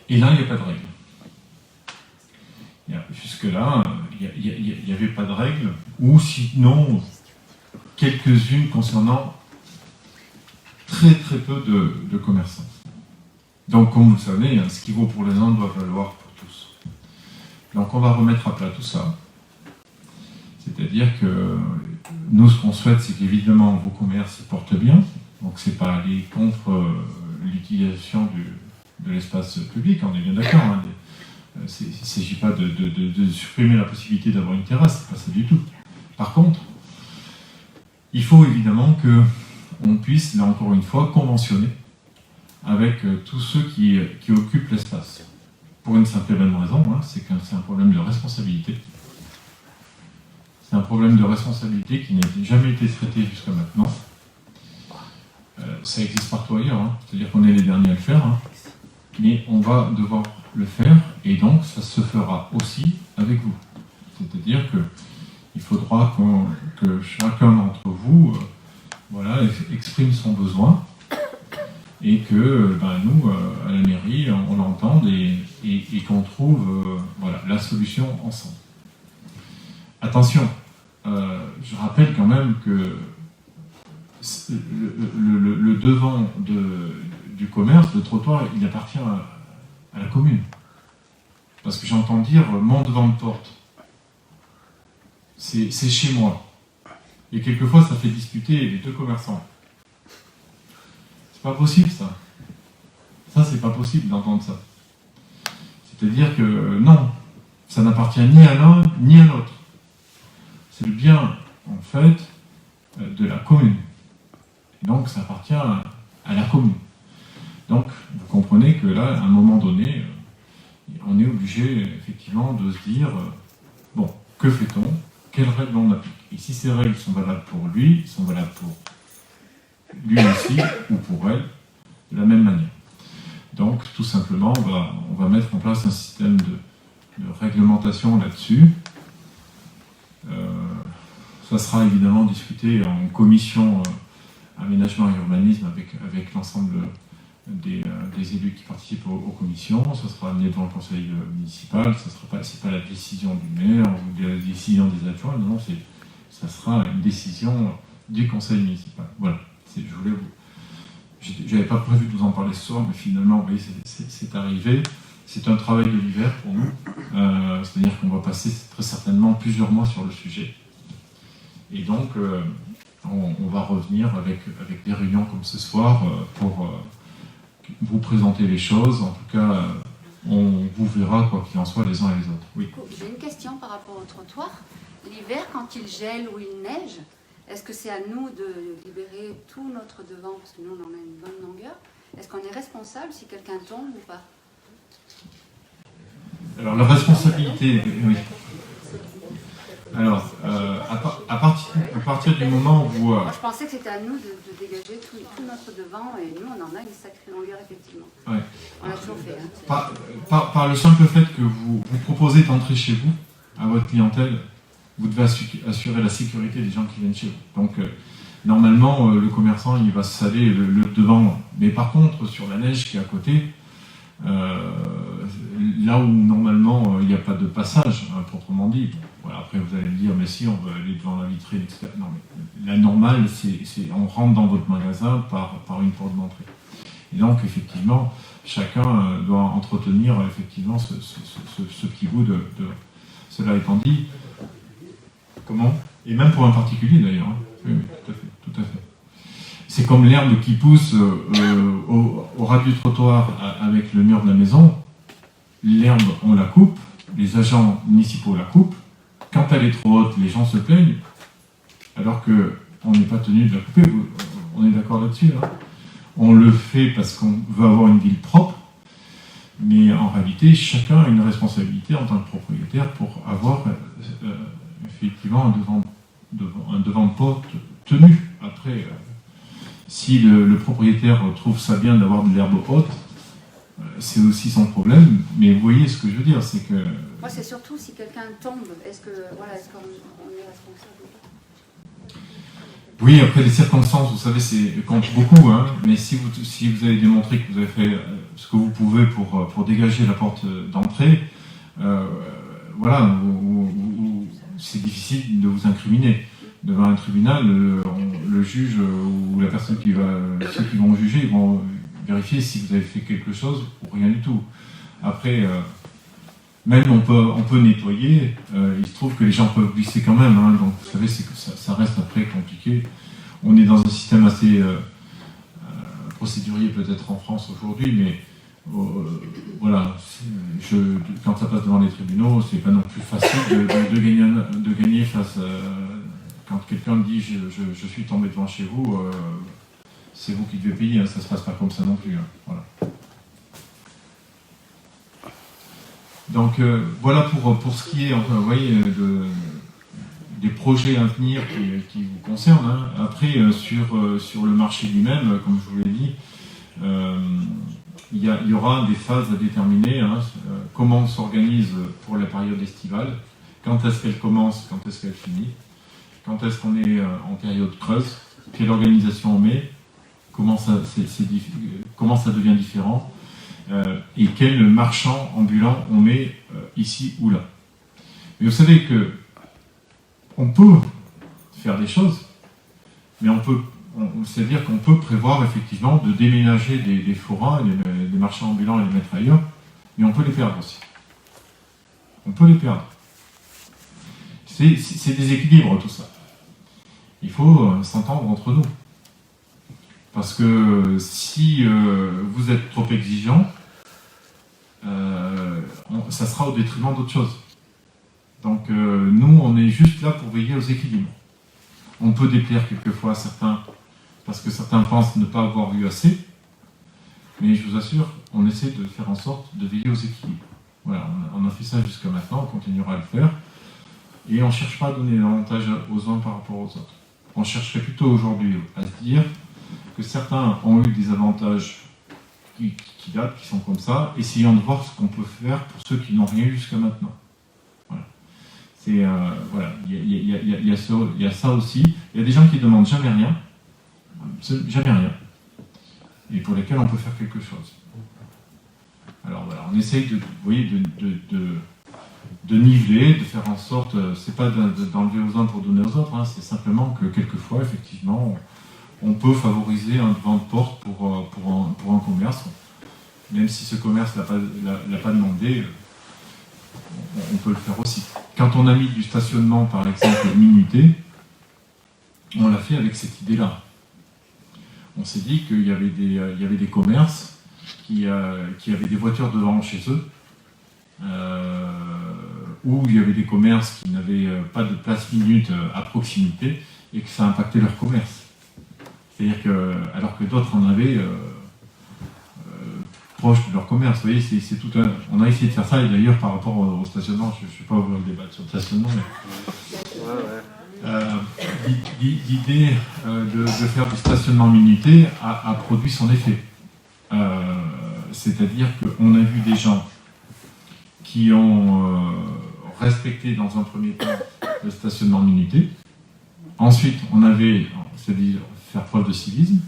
Et là, il n'y a pas de règle. Jusque-là, il n'y avait pas de règle, ou sinon, quelques-unes concernant très très peu de commerçants. Donc, comme vous le savez, ce qui vaut pour les uns doit valoir pour tous. Donc, on va remettre à plat tout ça. C'est-à-dire que nous, ce qu'on souhaite, c'est qu'évidemment, vos commerces se portent bien. Donc, c'est pas aller contre l'utilisation de l'espace public, on est bien d'accord. Hein. Il ne s'agit pas de supprimer la possibilité d'avoir une terrasse, c'est pas ça du tout. Par contre, il faut évidemment qu'on puisse, là encore une fois, conventionner avec tous ceux qui occupent l'espace. Pour une simple et bonne raison, hein, c'est que c'est un problème de responsabilité. C'est un problème de responsabilité qui n'a jamais été traité jusqu'à maintenant. Ça existe partout ailleurs, hein. C'est-à-dire qu'on est les derniers à le faire, hein. Mais on va devoir le faire, et donc ça se fera aussi avec vous. C'est-à-dire qu'il faudra que chacun d'entre vous exprime son besoin, et que nous, à la mairie, on l'entende et qu'on trouve voilà, la solution ensemble. Attention, je rappelle quand même que le devant du commerce, le trottoir, il appartient à la commune. Parce que j'entends dire mon devant de porte. C'est chez moi. Et quelquefois, ça fait disputer les deux commerçants. C'est pas possible, ça. Ça, c'est pas possible d'entendre ça. C'est-à-dire que non, ça n'appartient ni à l'un ni à l'autre. C'est le bien, en fait, de la commune. Et donc, ça appartient à la commune. Donc, vous comprenez que là, à un moment donné, on est obligé, effectivement, de se dire, bon, que fait-on? Quelles règles on applique? Et si ces règles sont valables pour lui, sont valables pour lui aussi, ou pour elle, de la même manière. Donc, tout simplement, on va mettre en place un système de réglementation là-dessus. Ça sera évidemment discuté en commission aménagement et urbanisme avec l'ensemble des élus qui participent aux commissions. Ça sera amené devant le conseil municipal. C'est pas la décision du maire ou la décision des adjoints. Non, ça sera une décision du conseil municipal. Voilà. J'avais pas prévu de vous en parler ce soir, mais finalement, vous voyez, c'est arrivé. C'est un travail de l'hiver pour nous. C'est-à-dire qu'on va passer très certainement plusieurs mois sur le sujet. Et donc, on va revenir avec des réunions comme ce soir pour vous présenter les choses. En tout cas, on vous verra, quoi qu'il en soit, les uns et les autres. Oui. J'ai une question par rapport au trottoir. L'hiver, quand il gèle ou il neige, est-ce que c'est à nous de libérer tout notre devant, parce que nous, on en a une bonne longueur? Est-ce qu'on est responsable si quelqu'un tombe ou pas? Alors, la responsabilité, oui. Alors, à partir du moment où... Moi, je pensais que c'était à nous de dégager tout notre devant, et nous, on en a une sacrée longueur, effectivement. Ouais. On l'a toujours fait. Hein. Par le simple fait que vous proposez d'entrer chez vous, à votre clientèle, vous devez assurer la sécurité des gens qui viennent chez vous. Donc, normalement, le commerçant, il va se saler le devant. Mais par contre, sur la neige qui est à côté, là où normalement il n'y a pas de passage, hein, proprement dit. Voilà, après vous allez me dire, mais si on veut aller devant la vitrine, etc. Non, mais la normale, c'est on rentre dans votre magasin par une porte d'entrée. Et donc effectivement, chacun doit entretenir effectivement ce petit bout de. Cela étant dit, comment? Et même pour un particulier d'ailleurs. Hein. Oui, tout à fait. C'est comme l'herbe qui pousse au ras du trottoir avec le mur de la maison. L'herbe, on la coupe, les agents municipaux la coupent. Quand elle est trop haute, les gens se plaignent, alors qu'on n'est pas tenu de la couper. On est d'accord là-dessus. Hein. On le fait parce qu'on veut avoir une ville propre, mais en réalité, chacun a une responsabilité en tant que propriétaire pour avoir effectivement un devant de porte tenu. Après, si le propriétaire trouve ça bien d'avoir de l'herbe haute, c'est aussi son problème, mais vous voyez ce que je veux dire, c'est que... Moi, c'est surtout si quelqu'un tombe, est-ce qu'on est responsable ou pas? Oui, après les circonstances, vous savez, c'est compte beaucoup, hein, mais si vous avez démontré que vous avez fait ce que vous pouvez pour dégager la porte d'entrée, voilà, c'est difficile de vous incriminer. Devant un tribunal, le juge ou la personne ceux qui vont juger, ils vont vérifier si vous avez fait quelque chose ou rien du tout. Après, même on peut nettoyer, il se trouve que les gens peuvent glisser quand même, hein, donc vous savez, c'est que ça reste après compliqué. On est dans un système assez procédurier peut-être en France aujourd'hui, mais voilà, quand ça passe devant les tribunaux, c'est pas non plus facile de gagner face quand quelqu'un dit je suis tombé devant chez vous, c'est vous qui devez payer, hein, ça se passe pas comme ça non plus. Hein, voilà. Donc voilà pour ce qui est, enfin, vous voyez, des projets à venir qui vous concernent. Hein. Après, sur le marché lui-même, comme je vous l'ai dit, il y aura des phases à déterminer. Hein, comment on s'organise pour la période estivale, quand est-ce qu'elle commence, quand est-ce qu'elle finit, quand est-ce qu'on est en période creuse, quelle organisation on met, comment ça devient différent, et quel marchand ambulant on met ici ou là. Mais vous savez que on peut faire des choses, mais c'est-à-dire qu'on peut prévoir effectivement de déménager des forains, des marchands ambulants et les mettre ailleurs, mais on peut les perdre aussi. On peut les perdre. C'est des équilibres tout ça. Il faut s'entendre entre nous. Parce que si vous êtes trop exigeant, ça sera au détriment d'autres choses. Donc nous, on est juste là pour veiller aux équilibres. On peut déplaire quelquefois certains, parce que certains pensent ne pas avoir vu assez, mais je vous assure, on essaie de faire en sorte de veiller aux équilibres. Voilà, on a fait ça jusqu'à maintenant, on continuera à le faire, et on ne cherche pas à donner l'avantage aux uns par rapport aux autres. On chercherait plutôt aujourd'hui à se dire que certains ont eu des avantages qui datent, qui sont comme ça, essayons de voir ce qu'on peut faire pour ceux qui n'ont rien eu jusqu'à maintenant. Voilà, il y a ça aussi. Il y a des gens qui ne demandent jamais rien, et pour lesquels on peut faire quelque chose. Alors voilà, on essaye de niveler, de faire en sorte, c'est pas d'enlever aux uns pour donner aux autres, hein, c'est simplement que quelquefois, effectivement, on peut favoriser un devant de porte pour un commerce, même si ce commerce l'a pas demandé. On peut le faire aussi. Quand on a mis du stationnement, par exemple, minuté, on l'a fait avec cette idée-là. On s'est dit qu'il y avait des commerces qui avaient des voitures devant chez eux, ou il y avait des commerces qui n'avaient pas de place minute à proximité, et que ça impactait leur commerce. C'est-à-dire que, alors que d'autres en avaient proche de leur commerce. Vous voyez, c'est tout un... On a essayé de faire ça, et d'ailleurs par rapport au stationnement, je ne vais pas ouvrir le débat sur le stationnement, mais l'idée de faire du stationnement minuté a produit son effet. C'est-à-dire qu'on a vu des gens qui ont respecté dans un premier temps le stationnement minuté. Ensuite, on avait, c'est-à-dire faire preuve de civisme.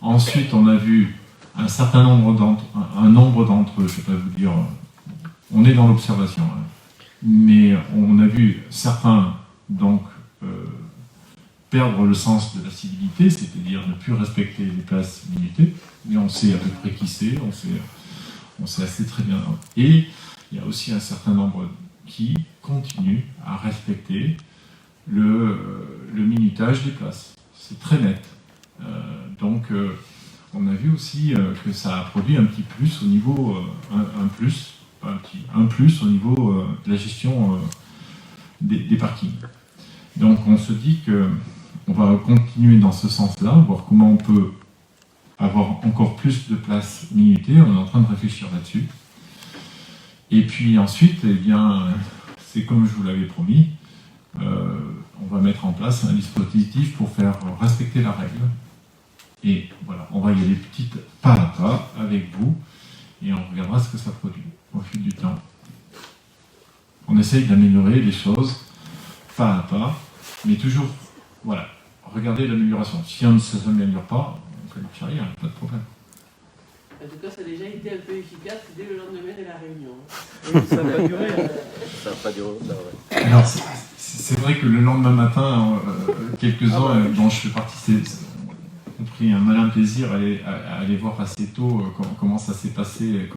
Ensuite, on a vu un certain nombre d'entre eux, je ne vais pas vous dire, on est dans l'observation, hein, mais on a vu certains donc perdre le sens de la civilité, c'est-à-dire ne plus respecter les places limitées, mais on sait à peu près qui c'est, on sait assez très bien. Et il y a aussi un certain nombre qui continuent à respecter le minutage des places. C'est très net. On a vu aussi que ça a produit un petit plus au niveau, un plus au niveau de la gestion des parkings. Donc on se dit qu'on va continuer dans ce sens-là, voir comment on peut avoir encore plus de places minutées. On est en train de réfléchir là-dessus. Et puis ensuite, eh bien, c'est comme je vous l'avais promis, on va mettre en place un dispositif pour faire respecter la règle. Et voilà, on va y aller pas à pas avec vous, et on regardera ce que ça produit au fil du temps. On essaye d'améliorer les choses pas à pas, mais toujours, voilà, regardez l'amélioration. Si ça ne s'améliore pas, on fait le rien, pas de problème. En tout cas, ça a déjà été un peu efficace dès le lendemain de la réunion. Oui, ça n'a pas duré. Ça n'a pas duré. Alors, c'est vrai que le lendemain matin, quelques-uns dont je fais partie, ont pris un malin plaisir à aller voir assez tôt comment ça s'est passé,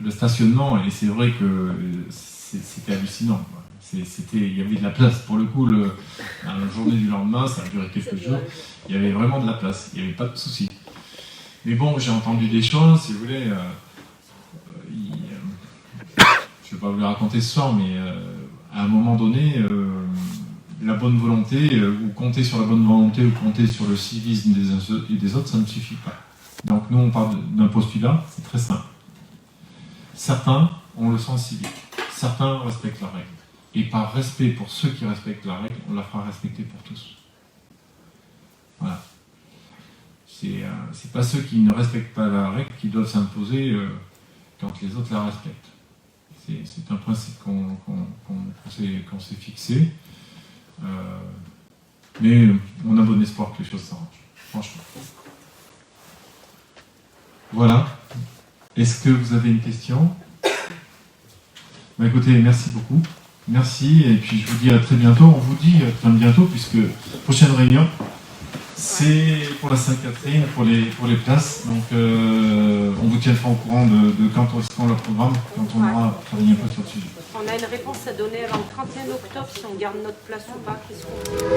le stationnement, et c'est vrai que c'était hallucinant. Il y avait de la place. Pour le coup, la journée du lendemain, ça a duré quelques jours, il y avait vraiment de la place, il n'y avait pas de souci. Mais bon, j'ai entendu des choses, si vous voulez, je ne vais pas vous les raconter ce soir, mais à un moment donné, la bonne volonté, ou compter sur la bonne volonté, ou compter sur le civisme des uns et des autres, ça ne suffit pas. Donc nous, on parle d'un postulat, c'est très simple. Certains ont le sens civique, certains respectent la règle. Et par respect pour ceux qui respectent la règle, on la fera respecter pour tous. Voilà. C'est pas ceux qui ne respectent pas la règle qui doivent s'imposer quand les autres la respectent. C'est un principe qu'on s'est fixé. Mais on a bon espoir que les choses s'arrangent, franchement. Voilà. Est-ce que vous avez une question? Bah, écoutez, merci beaucoup. Merci, et puis je vous dis à très bientôt. On vous dit à très bientôt, puisque prochaine réunion, c'est pour la Sainte-Catherine, pour les places. Donc on vous tiendra au courant de quand on sera le programme, quand on aura travaillé un peu sur le sujet. On a une réponse à donner avant le 31 octobre si on garde notre place ou pas. Qu'est-ce qu'on...